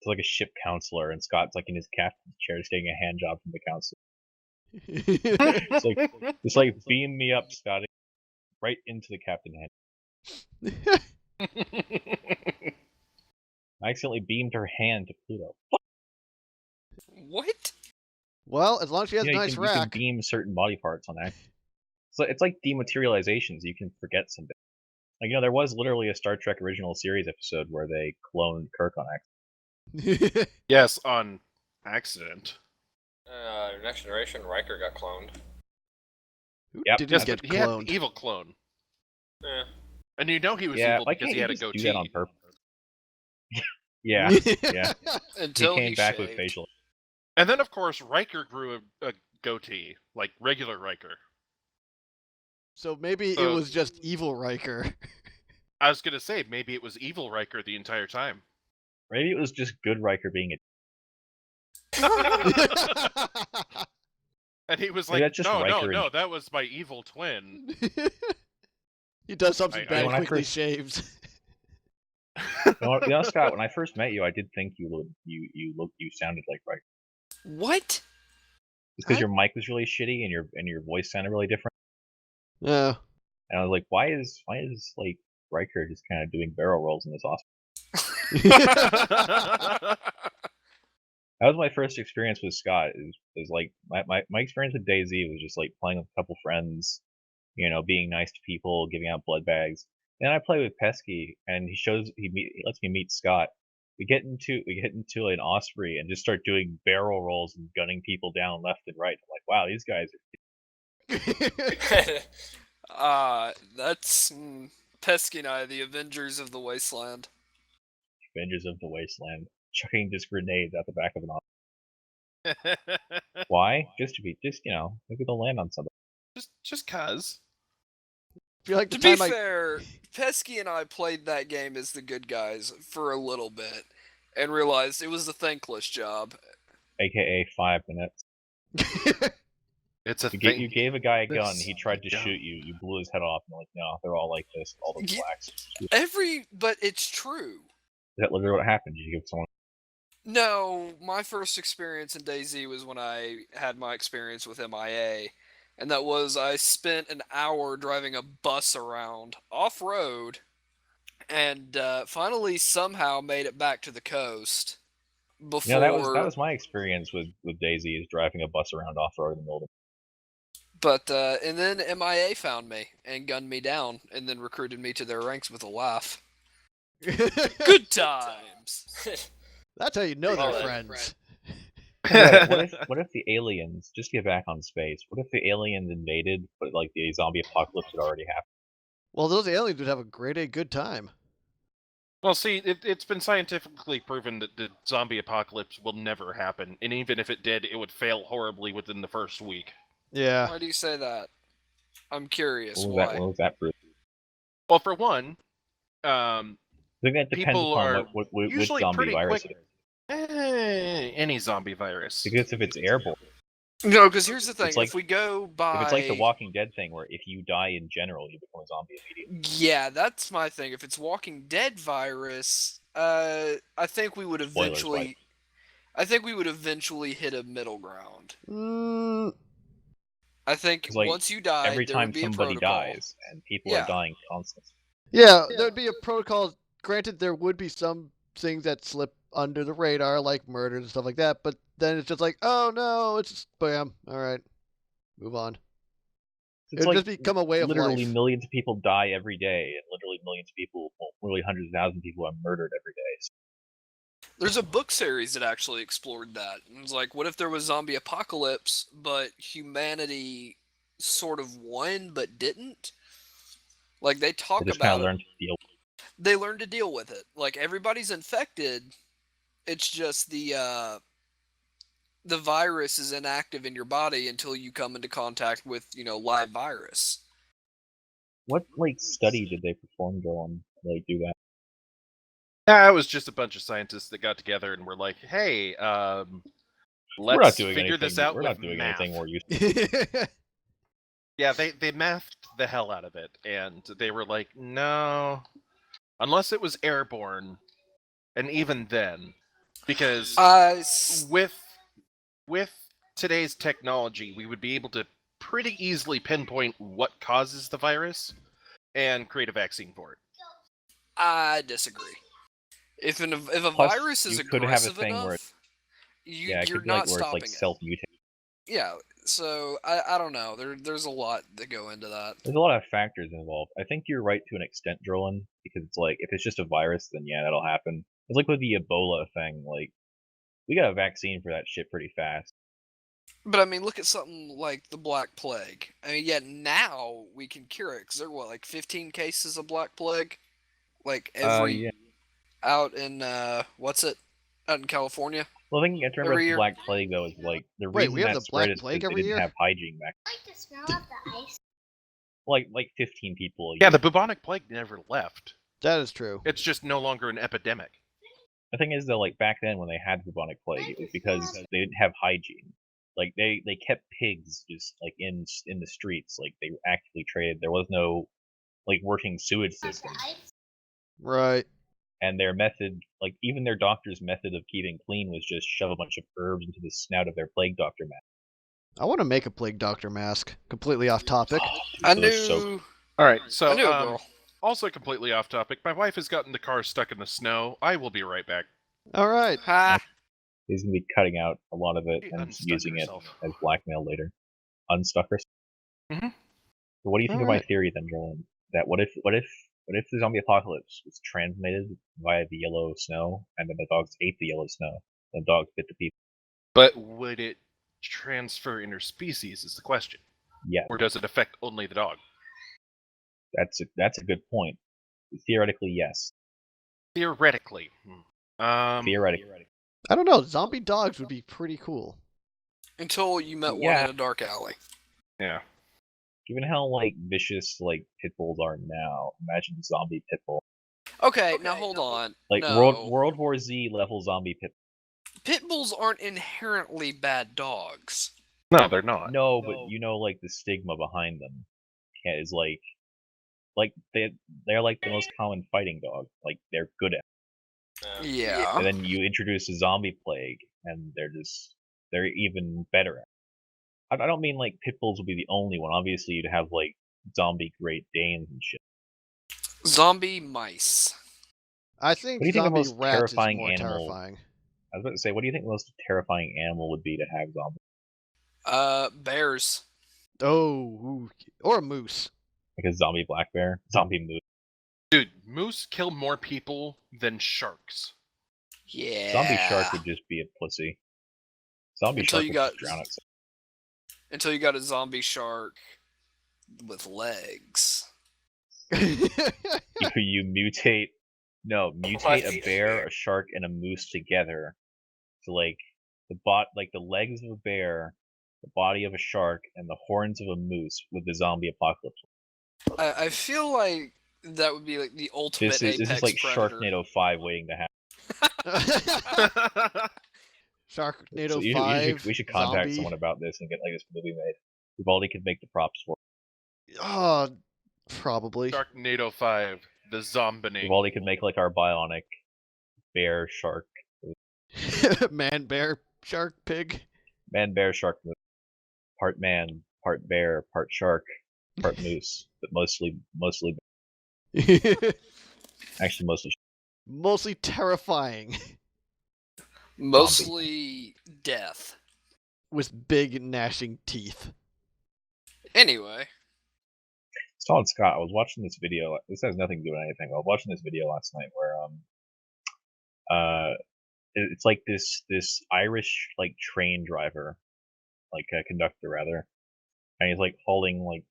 it's like a ship counselor, and Scott's like in his captain's chair, just getting a hand job from the counselor. It's like beam me up, Scotty, right into the captain head. I accidentally beamed her hand to Pluto. What? Well, as long as she has a You nice can rack. beam certain body parts on that. It's like dematerializations. You can forget something. Like, there was literally a Star Trek original series episode where they cloned Kirk on accident. Yes, on accident. Next Generation, Riker got cloned. Who Yep. didn't Yes, get but he had cloned? the evil clone. Yeah. And you know he was Yeah, evil why because can't he had a just goatee. do that on purpose? Yeah, yeah. Until he came back shaved. with facial. And then, of course, Riker grew a goatee, like regular Riker. So maybe it was just evil Riker. I was gonna say, maybe it was evil Riker the entire time. Maybe it was just good Riker being a. And he was Maybe like, that's just no, Riker no, that was my evil twin. He does something I- bad, when I quickly first- shaves. Scott, when I first met you, I did think you sounded like Riker. What? It's because your mic was really shitty and your voice sounded really different. Yeah. And I was like, why is like Riker just kind of doing barrel rolls in this hospital? That was my first experience with Scott. Is like my experience with DayZ was just like playing with a couple friends, being nice to people, giving out blood bags. And I play with Pesky, and he lets me meet Scott. We get into an Osprey and just start doing barrel rolls and gunning people down left and right. I'm like, wow, these guys are That's Pesky and I, the Avengers of the Wasteland. Avengers of the Wasteland, chucking just grenades out the back of an Osprey. Why? Maybe they'll land on somebody. just cause. feel like the To be time fair, Pesky and I played that game as the good guys for a little bit and realized it was a thankless job. AKA 5 minutes. It's a You thing. gave a guy a gun. This He tried to dumb. shoot you. You blew his head off. And like, no, they're all like this. All those Yeah. blacks. But it's true. Is that literally what happened? Did you give someone? No, my first experience in DayZ was when I had my experience with MIA, and that was I spent an hour driving a bus around off-road, and finally somehow made it back to the coast. Before, That was my experience with Daisy, is driving a bus around off road in the middle of But and then MIA found me and gunned me down, and then recruited me to their ranks with a laugh. Good times. That's how you know they're Oh, friends. What if the aliens, just get back on space, what if the aliens invaded, but like the zombie apocalypse had already happened? Well, those aliens would have a good time. Well, see, it's been scientifically proven that the zombie apocalypse will never happen, and even if it did, it would fail horribly within the first week. Yeah. Why do you say that? I'm curious. What Why? was that proof? Well, for one, I think that depends People upon are which usually zombie pretty virus quick- it is. any zombie virus. Because if it's airborne, No, because here's the thing. like- if we go by, if it's like the Walking Dead thing, where if you die in general, you become a zombie immediately. yeah, that's my thing. If it's Walking Dead virus, I think we would Spoilers, eventually, right? I think we would eventually hit a middle ground. Mm, I think 'Cause, like, once you die, Every there time would be somebody a protocol. dies, and people Yeah. are dying constantly. yeah, there'd be a protocol. Granted, there would be some things that slip under the radar, like murders and stuff like that, but then it's just like, oh no, it's just bam. All right, move on. It's It'd like just become a way of literally life. millions of people die every day, and literally millions of people, well, literally hundreds of thousands of people are murdered every day. So There's a book series that actually explored that. It was like, what if there was zombie apocalypse, but humanity sort of won but didn't? Like they talk they just kind about of it. learn to deal. They learn to deal with it. Like everybody's infected, It's just the virus is inactive in your body until you come into contact with, live virus. What study did they perform on do that? Yeah, it was just a bunch of scientists that got together and were like, "Hey, let's figure this out with math." Anything more useful. Yeah, they mathed the hell out of it, and they were like, "No, unless it was airborne, and even then, because with today's technology, we would be able to pretty easily pinpoint what causes the virus and create a vaccine for it." I disagree. If a virus is aggressive enough, you're not stopping it. Self-mutating. Yeah, so I don't know. There's a lot that go into that. There's a lot of factors involved. I think you're right to an extent, Jorlen, because it's if it's just a virus, then yeah, that'll happen. It's like with the Ebola thing, we got a vaccine for that shit pretty fast. But I mean, look at something like the Black Plague. I mean, yeah, now we can cure it because there were 15 cases of Black Plague, out in out in California. Well, the thing you have to remember with the Black Plague though is the reason we have that the spread Black is Plague because every they didn't year? have hygiene back. I like the smell of the ice. Like 15 people. Yeah, the bubonic plague never left. That is true. It's just no longer an epidemic. The thing is though, back then when they had the bubonic plague, it was because they didn't have hygiene. They kept pigs just in the streets. They actively traded. There was no working sewage system. Right. And their method, even their doctor's method of keeping clean was just shove a bunch of herbs into the snout of their plague doctor mask. I want to make a plague doctor mask. Completely off topic. I knew. All right, so I knew a girl. Also completely off topic. My wife has gotten the car stuck in the snow. I will be right back. All right. Ha! He's gonna be cutting out a lot of it and using it as blackmail later. Unstuck herself. Mm-hmm. So what do you think of my theory then, Jorlen? That what if the zombie apocalypse was transmitted via the yellow snow, and then the dogs ate the yellow snow, and the dogs bit the people? But would it transfer interspecies is the question. Yeah. Or does it affect only the dog? That's a good point. Theoretically, yes. Theoretically. Theoretically. I don't know. Zombie dogs would be pretty cool. Until you met one in a dark alley. Yeah. Given how vicious pit bulls are now, imagine zombie pit bull. Okay, now hold on. No. World War Z level zombie pit. Pit bulls aren't inherently bad dogs. No, they're not. No, but the stigma behind them is they're the most common fighting dog. They're good at it. Yeah. And then you introduce a zombie plague, and they're even better at it. I don't mean pit bulls will be the only one. Obviously, you'd have zombie Great Danes and shit. Zombie mice. I think zombie rats is more terrifying. I was about to say, what do you think the most terrifying animal would be to have zombies? Bears. Oh, or a moose. Like a zombie black bear? Zombie moose. Dude, moose kill more people than sharks. Yeah. Zombie shark would just be a pussy. Zombie shark would just drown itself. Until you got a zombie shark with legs. You mutate a bear, a shark, and a moose together. So the legs of a bear, the body of a shark, and the horns of a moose with the zombie apocalypse. I feel like that would be the ultimate apex This is like predator. Sharknado 5 waiting to happen. Sharknado 5. We should contact someone about this and get this movie made. Rivaldi could make the props for it. Probably. Sharknado 5, the zombie. Rivaldi could make our bionic bear shark. Man, bear, shark, pig. Man, bear, shark, moose. Part man, part bear, part shark, part moose, but mostly. Actually, mostly. Mostly terrifying. Mostly death. With big gnashing teeth. Anyway. Solid Scott, I was watching this video. This has nothing to do with anything. I was watching this video last night where it's this Irish train driver, a conductor rather, and he's hauling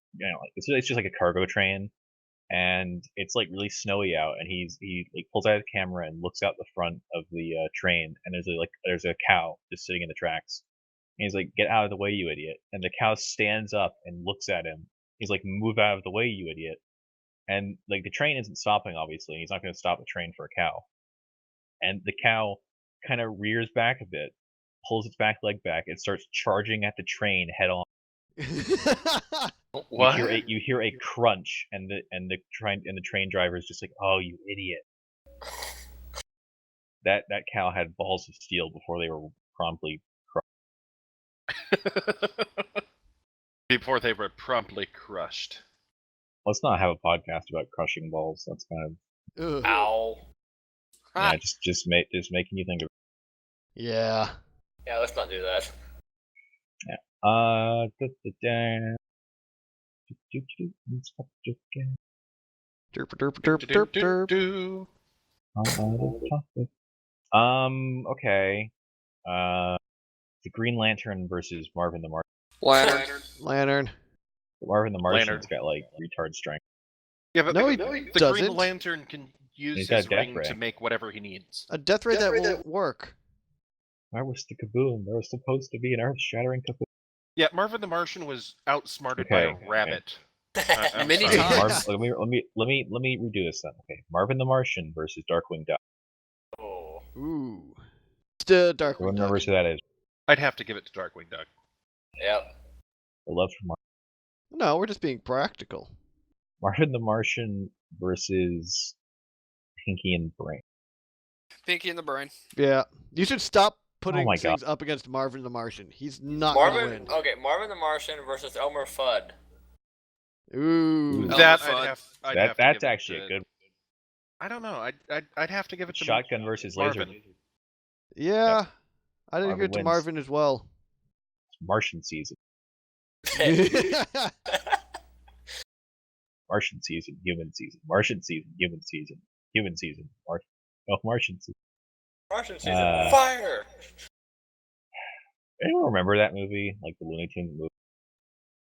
it's just a cargo train, and it's like really snowy out, and he like pulls out his camera and looks out the front of the train, and there's a cow just sitting in the tracks. And he's like, "Get out of the way, you idiot!" And the cow stands up and looks at him. He's like, "Move out of the way, you idiot!" And like the train isn't stopping, obviously. He's not going to stop a train for a cow. And the cow kind of rears back a bit, pulls its back leg back, and starts charging at the train head on. What? You hear a crunch, and the train driver is just like, "Oh, you idiot!" That cow had balls of steel before they were promptly Before they were promptly crushed. Let's not have a podcast about crushing balls. That's kind of Ow. yeah, just making you think of. Yeah. Yeah, let's not do that. Derp derp derp derp derp. Do. Okay. The Green Lantern versus Marvin the Martian. Lantern. Marvin the Martian's Lantern. got like retard strength. Yeah, but No, he the doesn't. Green Lantern can use He's got his a death ring ray. to make whatever he needs. A death ray that won't work. Where was the kaboom? There was supposed to be an earth-shattering kaboom. Yeah, Marvin the Martian was outsmarted by Okay, a rabbit. I'm Many sorry. times. Let me redo this then. Okay, Marvin the Martian versus Darkwing Duck. Oh. Ooh. Still Darkwing Everyone Duck. remembers who that is. I'd have to give it to Darkwing Duck. Yep. The love for No, we're just being practical. Marvin the Martian versus Pinky and the Brain. Pinky in the brain. Yeah. You should stop putting my things up against Marvin the Martian. He's not going to Marvin. win. Okay, Marvin the Martian versus Elmer Fudd. Ooh. That Fudd. I'd have to That's give it actually to- a good I don't know. I'd have to give it to shotgun versus laser. Marvin. Yeah. I didn't Marvin give it to wins. Marvin as well. Martian season. Martian season. Human season. Martian season. Human season. Human season. Martian season. Martian season. Uh, Fire! Anyone remember that movie? Like the Looney Tunes movie?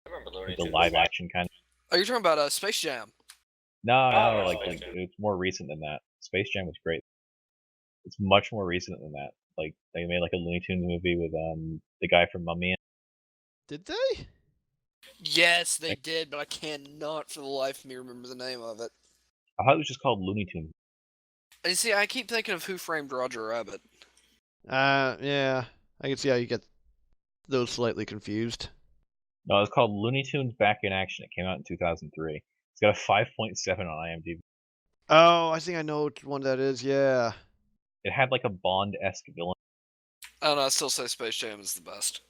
I remember Looney The Tunes. live action kind of? Are you talking about Space Jam? No, Oh, like Space Jam. it's more recent than that. Space Jam was great. It's much more recent than that. Like they made like a Looney Tunes movie with the guy from Mummy. Did they? Yes, they did, but I cannot for the life of me remember the name of it. I thought it was just called Looney Tunes. And see, I keep thinking of Who Framed Roger Rabbit. Yeah. I can see how you get those slightly confused. No, it's called Looney Tunes Back in Action. It came out in 2003. It's got a 5.7 on IMDb. Oh, I think I know which one that is. Yeah. It had like a Bond-esque villain. I don't know, I still say Space Jam is the best.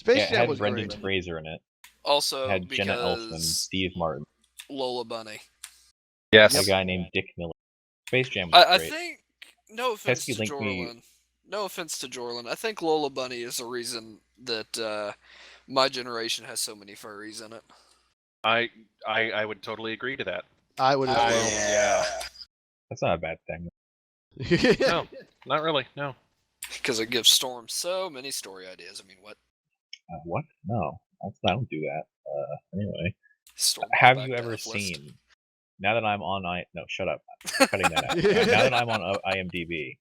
Space Yeah, it Jam had was Brendan great. Fraser in it. Also, It had Jenna Elfman, because Steve Martin, Lola Bunny. Yes. a guy named Dick Miller. Space Jam was I great. think, no offense Pesky to linked me- Jorlen. No offense to Jorlen. I think Lola Bunny is the reason that my generation has so many furries in it. I would totally agree to that. I would as well. Yeah. That's not a bad thing. No, not really. No. Because it gives Storm so many story ideas. I mean, what? What? No, I don't do that. Anyway, Storm have back you to ever F list. seen? Now that I'm on no, shut up. I'm cutting that out. Now that I'm on IMDb,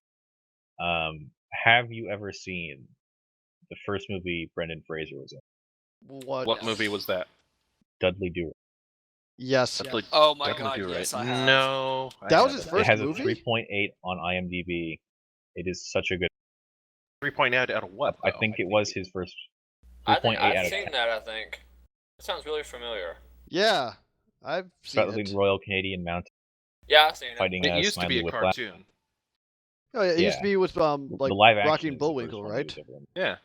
have you ever seen the first movie Brendan Fraser was in? What movie was that? Dudley Do. Yes. Dudley- Oh my Dudley god, Do Right. yes, I have. No. I That was his haven't. first It has movie? a 3.8 on IMDb. It is such a good. 3.8 out of what? I though? think it was his first. I think 3.8 out I've of seen 10. that, I think. It sounds really familiar. Yeah. I've It's seen about the it. Royal Canadian Mounted Yeah, I've seen it. fighting It used to be Smiley a Whiplash. cartoon. Oh, yeah, it used to be with like the live action Rocky is and the first Bullwinkle, one right? that was ever in. Yeah.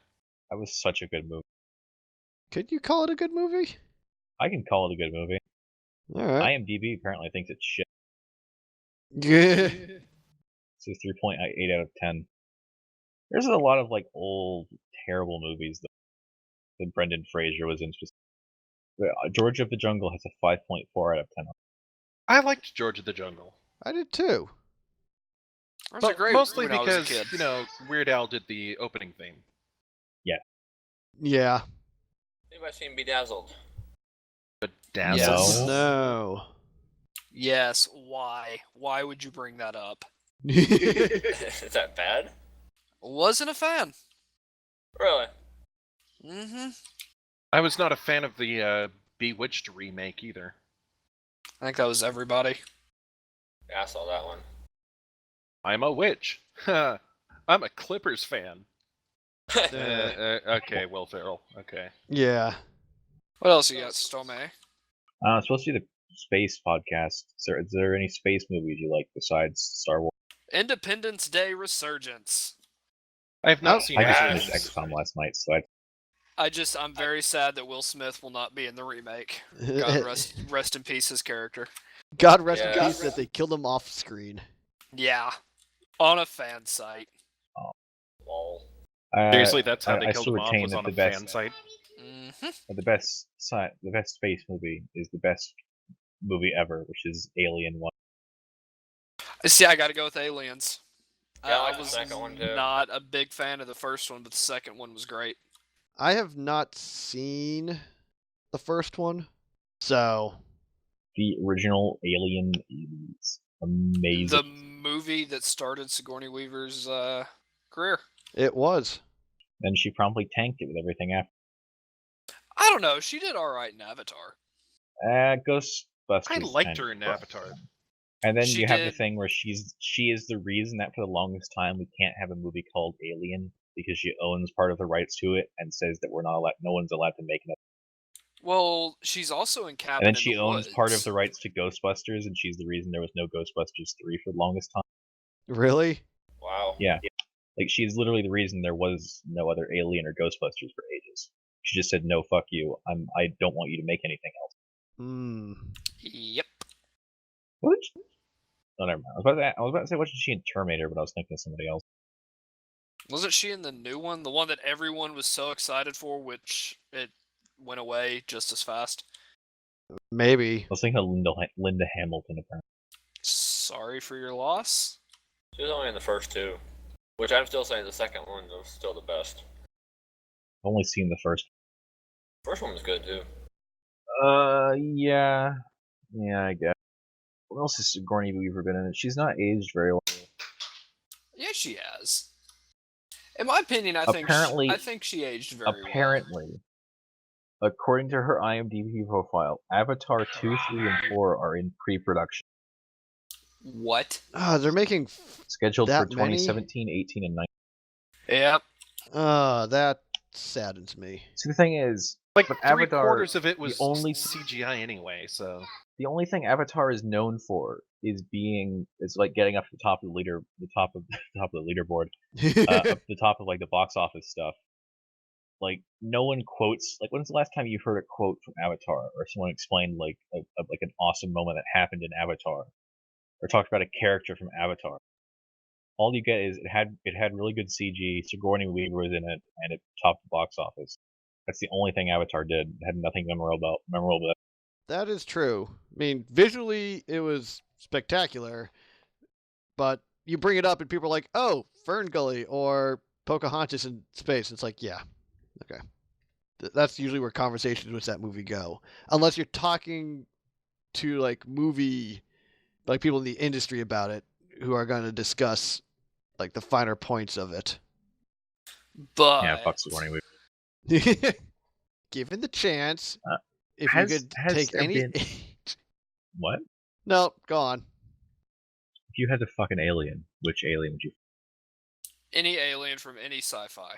That was such a good movie. Could you call it a good movie? I can call it a good movie. All right. IMDb apparently thinks it's shit. Yeah. So 3.8 out of 10. There's a lot of like old terrible movies that Brendan Fraser was in. George of the Jungle has a 5.4 out of 10. I liked George of the Jungle. I did too. That was a great Mostly when I was a because, kid. Weird Al did the opening theme. Yeah. Anybody seen Bedazzled? But Yes. Dazzle. No. Yes, why? Why would you bring that up? Is that bad? Wasn't a fan. Really? Mm-hmm. I was not a fan of the Bewitched remake either. I think that was everybody. Yeah, I saw that one. I'm a witch. I'm a Clippers fan. Okay, Will Ferrell. Okay. Yeah. What else you got, Stome? It's supposed to be the space podcast. Is there any space movies you like besides Star Wars? Independence Day Resurgence. I have not seen I just Yes. finished XCOM last night, so I'm very sad that Will Smith will not be in the remake. God rest in peace his character. God rest in Yeah. peace that they killed him off screen. Yeah. On a fan site. Lol. Seriously, that's how they I killed still him off, retain was that on the a best, fan site. Mm-hmm. the best space movie is the best movie ever, which is Alien 1. See, I gotta go with Aliens. Yeah, I like I the was second one, too. not a big fan of the first one, but the second one was great. I have not seen the first one, so The original Alien is amazing. The movie that started Sigourney Weaver's career. it was. Then she promptly tanked it with everything after. I don't know. She did all right in Avatar. Ghostbusters. I liked kind her of in crushed Avatar. her. And then She you have the did- thing where she is the reason that for the longest time we can't have a movie called Alien because she owns part of the rights to it and says that no one's allowed to make it. Well, she's also in Cabin And then in she the owns Woods. part of the rights to Ghostbusters, and she's the reason there was no Ghostbusters 3 for the longest time. Really? Wow. Yeah. Like, she's literally the reason there was no other Alien or Ghostbusters for ages. She just said, no, fuck you. I don't want you to make anything else. Hmm. Yep. What? Oh, never mind. I was about to say, wasn't she in Terminator, but I was thinking of somebody else. Wasn't she in the new one? The one that everyone was so excited for, which it went away just as fast. Maybe. I was thinking of Linda Hamilton, apparently. Sorry for your loss. She was only in the first two. Which I'm still saying the second one was still the best. I've only seen the first. First one was good, too. Yeah. Yeah, I guess. What else has Sigourney Weaver been in? She's not aged very well. Yeah, she has. In my opinion, I think she aged very well. Apparently, according to her IMDb profile, Avatar 2, 3, and 4 are in pre-production. What? They're making. Scheduled That for many? 2017, 18, and 19. Yep. That saddens me. See, the thing is, Like, but three-quarters Avatar, of it was the only CGI anyway, so... the only thing Avatar is known for is like getting up to the top of the top of the leaderboard, up the top of like the box office stuff. Like, no one quotes. Like, when's the last time you heard a quote from Avatar, or someone explained like like an awesome moment that happened in Avatar, or talked about a character from Avatar? All you get is it had really good CG. Sigourney Weaver was in it, and it topped the box office. That's the only thing Avatar did. It had nothing memorable about it. That is true. I mean, visually, it was spectacular, but you bring it up and people are like, oh, Fern Gully or Pocahontas in space. It's like, yeah, okay. That's usually where conversations with that movie go. Unless you're talking to, like, people in the industry about it who are going to discuss, like, the finer points of it. But Yeah, fuck Sigourney Weaver. Given the chance, if has- you could has take there any... been- What? No, go on. If you had to fuck an alien, which alien would you? any alien from any sci-fi.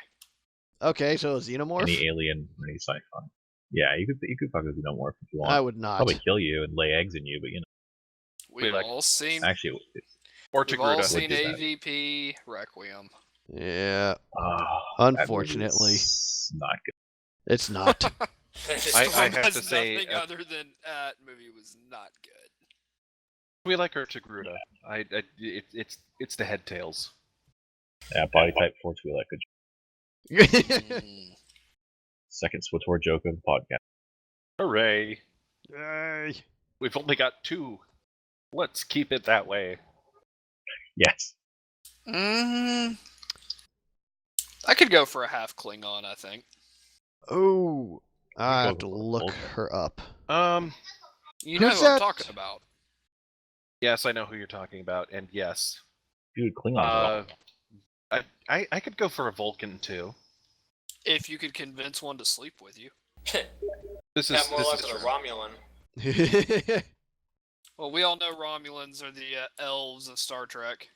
Okay, so a xenomorph? Any alien, any sci-fi. Yeah, you could fuck a xenomorph if you want. I would not. Probably kill you and lay eggs in you, but you know. We've like- all seen. Actually, Or We've all Togruta. seen do that. AVP Requiem. Yeah, that unfortunately, movie's not good. it's not. I have Has to say, nothing other than that movie was not good. We like her Togruta. It's the head tails. Yeah, body type 4-2, good. Mm. Second SWTOR joke of the podcast. Hooray! Yay. We've only got 2. Let's keep it that way. Yes. I could go for a half Klingon, I think. Oh, I go have to for look both. her up. You know Who's who I'm that? talking about. Yes, I know who you're talking about, and yes. Dude, Klingons are all. I could go for a Vulcan too. If you could convince one to sleep with you. This Yeah, is more this like is a true. Romulan. Well, we all know Romulans are the elves of Star Trek.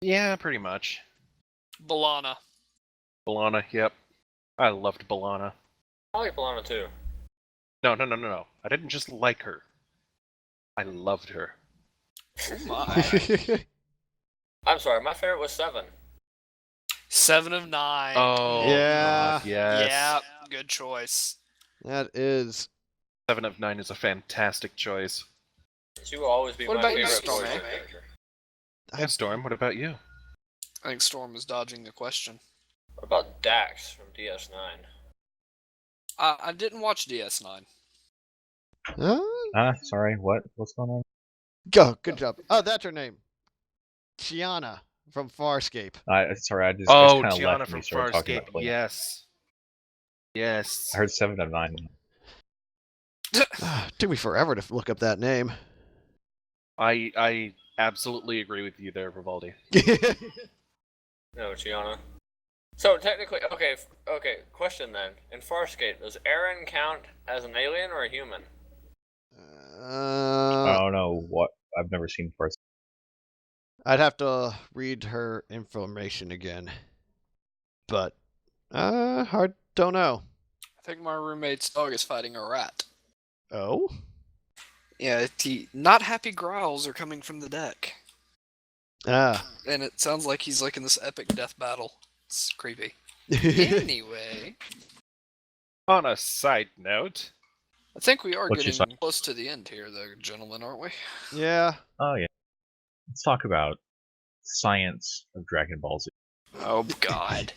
Yeah, pretty much. B'Elanna. B'Elanna, yep. I loved B'Elanna. I like B'Elanna too. No. I didn't just like her. I loved her. Oh my. I'm sorry, my favorite was 7. 7 of 9. Oh, Yeah. God, yes. Yeah, good choice. That is. 7 of 9 is a fantastic choice. She will always be What my about you, favorite Storm? voice character. And Storm, what about you? I think Storm is dodging the question. What about Dax from DS9? I didn't watch DS9. Sorry, what's going on? Go. Good job. Oh, that's her name. Tiana from Farscape. Sorry, I just Oh, kind of Tiana left when from we started talking Farscape, about Klingons. yes. Yes. I heard 7 of 9. Took me forever to look up that name. I absolutely agree with you there, Rivaldi. No, Gianna. So technically, okay, question then. In Farscape, does Aaron count as an alien or a human? I don't know what. I've never seen first. I'd have to read her information again. But, hard, don't know. I think my roommate's dog is fighting a rat. Oh? Yeah, not happy growls are coming from the deck. Ah. And it sounds like he's like in this epic death battle. It's creepy. Anyway, On a side note, I think we are What's your getting close to the end here, though, gentlemen, aren't we? Yeah. Oh yeah. Let's talk about science of Dragon Ball Z. Oh God.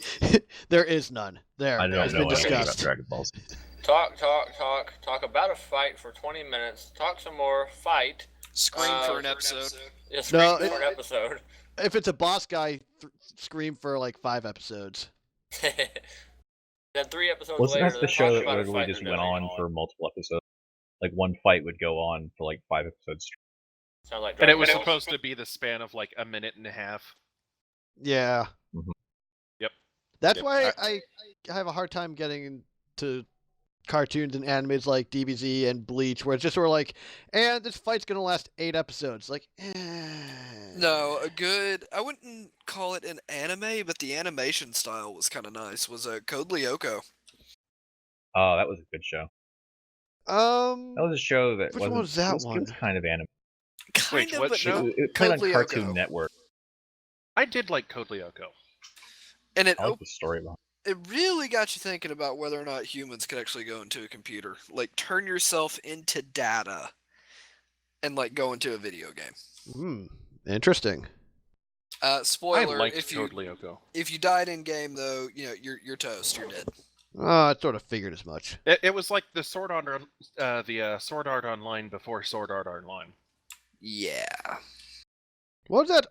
There is none. There. I don't It's know been anything about discussed. Dragon Ball Z. Talk about a fight for 20 minutes. Talk some more. Fight. Scream for an episode. Yeah, scream No, for an episode. If it's a boss guy, scream for like 5 episodes. Then 3 episodes Wasn't later, that the then show talk that about a literally fight just they're went doing. on for multiple episodes? Like one fight would go on for like 5 episodes. Sounds like and it Dragon was Ball. supposed to be the span of like a minute and a half. Yeah. Mhm. Yep. That's Yep. why I have a hard time getting into cartoons and animes like DBZ and Bleach, where it's just sort of like, and this fight's gonna last 8 episodes. Like, No, I wouldn't call it an anime, but the animation style was kind of nice. Was Code Lyoko. Oh, that was a good show. That was a show that Which one was that it was one? kind of anime. Kind of, what but show? no. It played on Code Cartoon Lyoko. Network. I did like Code Lyoko. And it I like the story behind it really got you thinking about whether or not humans could actually go into a computer. Like, turn yourself into data and, like, go into a video game. Interesting. Spoiler, I liked if Code Lyoko. you died in game, though, you're toast. You're dead. I sort of figured as much. It was like the Sword Art Online before Sword Art Online. Yeah. What was that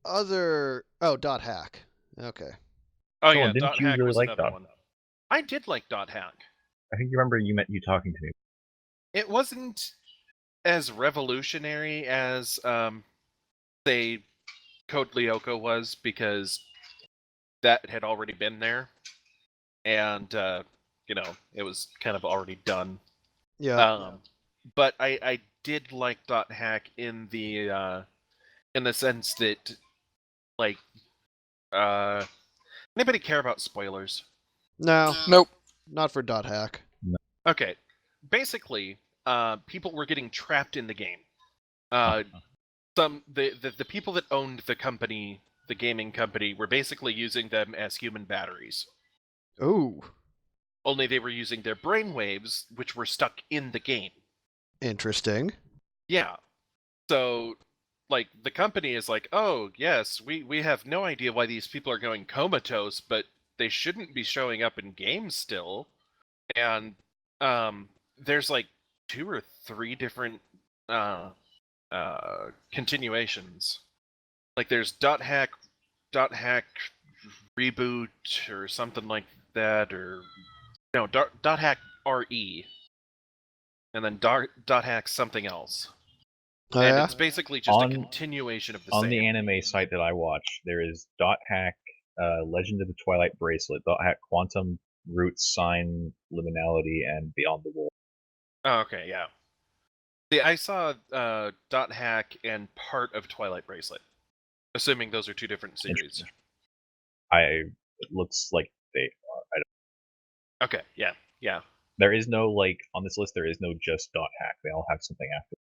other... Oh, Dot Hack. Okay. Oh Sean, yeah, didn't Dot you Hack really was like another Dot? one. I did like Dot Hack. I think you remember you talking to me. It wasn't as revolutionary as say Code Lyoko was, because that had already been there, and it was kind of already done. Yeah. But I did like Dot Hack in the sense that, like, anybody care about spoilers? No. Nope. Not for Dot Hack. Okay, basically, people were getting trapped in the game. The people that owned the company, the gaming company, were basically using them as human batteries. Ooh. Only they were using their brainwaves, which were stuck in the game. Interesting. Yeah. So, like, the company is like, oh, yes, we have no idea why these people are going comatose, but they shouldn't be showing up in games still. And there's like 2 or 3 different continuations. Like, there's Dot Hack Reboot or something like that, or no, Dot Hack RE. and then dot hack something else. Oh, And yeah? it's basically just a On- continuation of the On same. the anime site that I watch, there is Dot Hack, Legend of the Twilight Bracelet, Dot Hack Quantum Roots, Sign, Liminality, and Beyond the Wall. Oh, okay, yeah. See, I saw Dot Hack and part of Twilight Bracelet, assuming those are two different series. It looks like they are. I don't. Okay, yeah. There is no on this list. There is no just Dot Hack. They all have something after.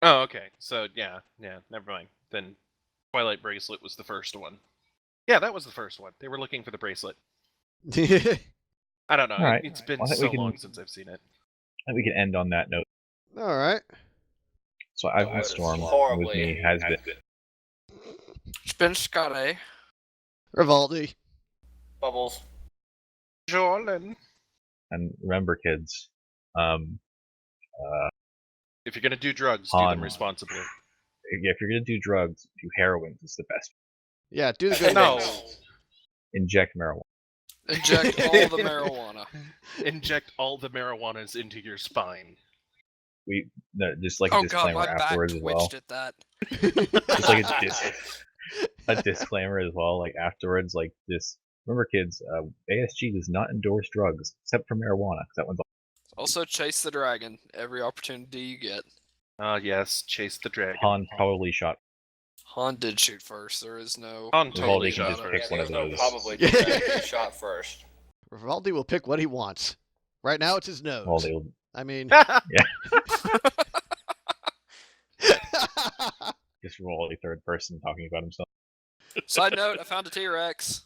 Oh, okay. So yeah, never mind. Then Twilight Bracelet was the first one. Yeah, that was the first one. They were looking for the bracelet. I don't know. All right. It's been Well, I think so we can- long since I've seen it. I think we can end on that note. All right. So I've been was Storm. With horribly me has been. It's been Scotty. Rivaldi. Bubbles. Jorlen. And remember, kids, If you're gonna do drugs, do them Han. responsibly. if you're gonna do drugs, do heroin. It's the best. Yeah, do the good No. ones. Inject marijuana. Inject all the marijuana. Inject all the marijuanas into your spine. Just like a Oh god, disclaimer my back afterwards as well. twitched at that. Just like a disclaimer as well. Like afterwards, this. Remember, kids, ASG does not endorse drugs except for marijuana. 'Cause that one's Also, chase the dragon every opportunity you get. Yes, chase the dragon. Han probably shot. Han did shoot first. There is no. Han totally Rivaldi can shot just first. pick Yeah, one of there's no those. probably Yeah. shot first. Rivaldi will pick what he wants. Right now, it's his nose. Well, they'll I mean, just roll a third person talking about himself. Side note: I found a T-Rex.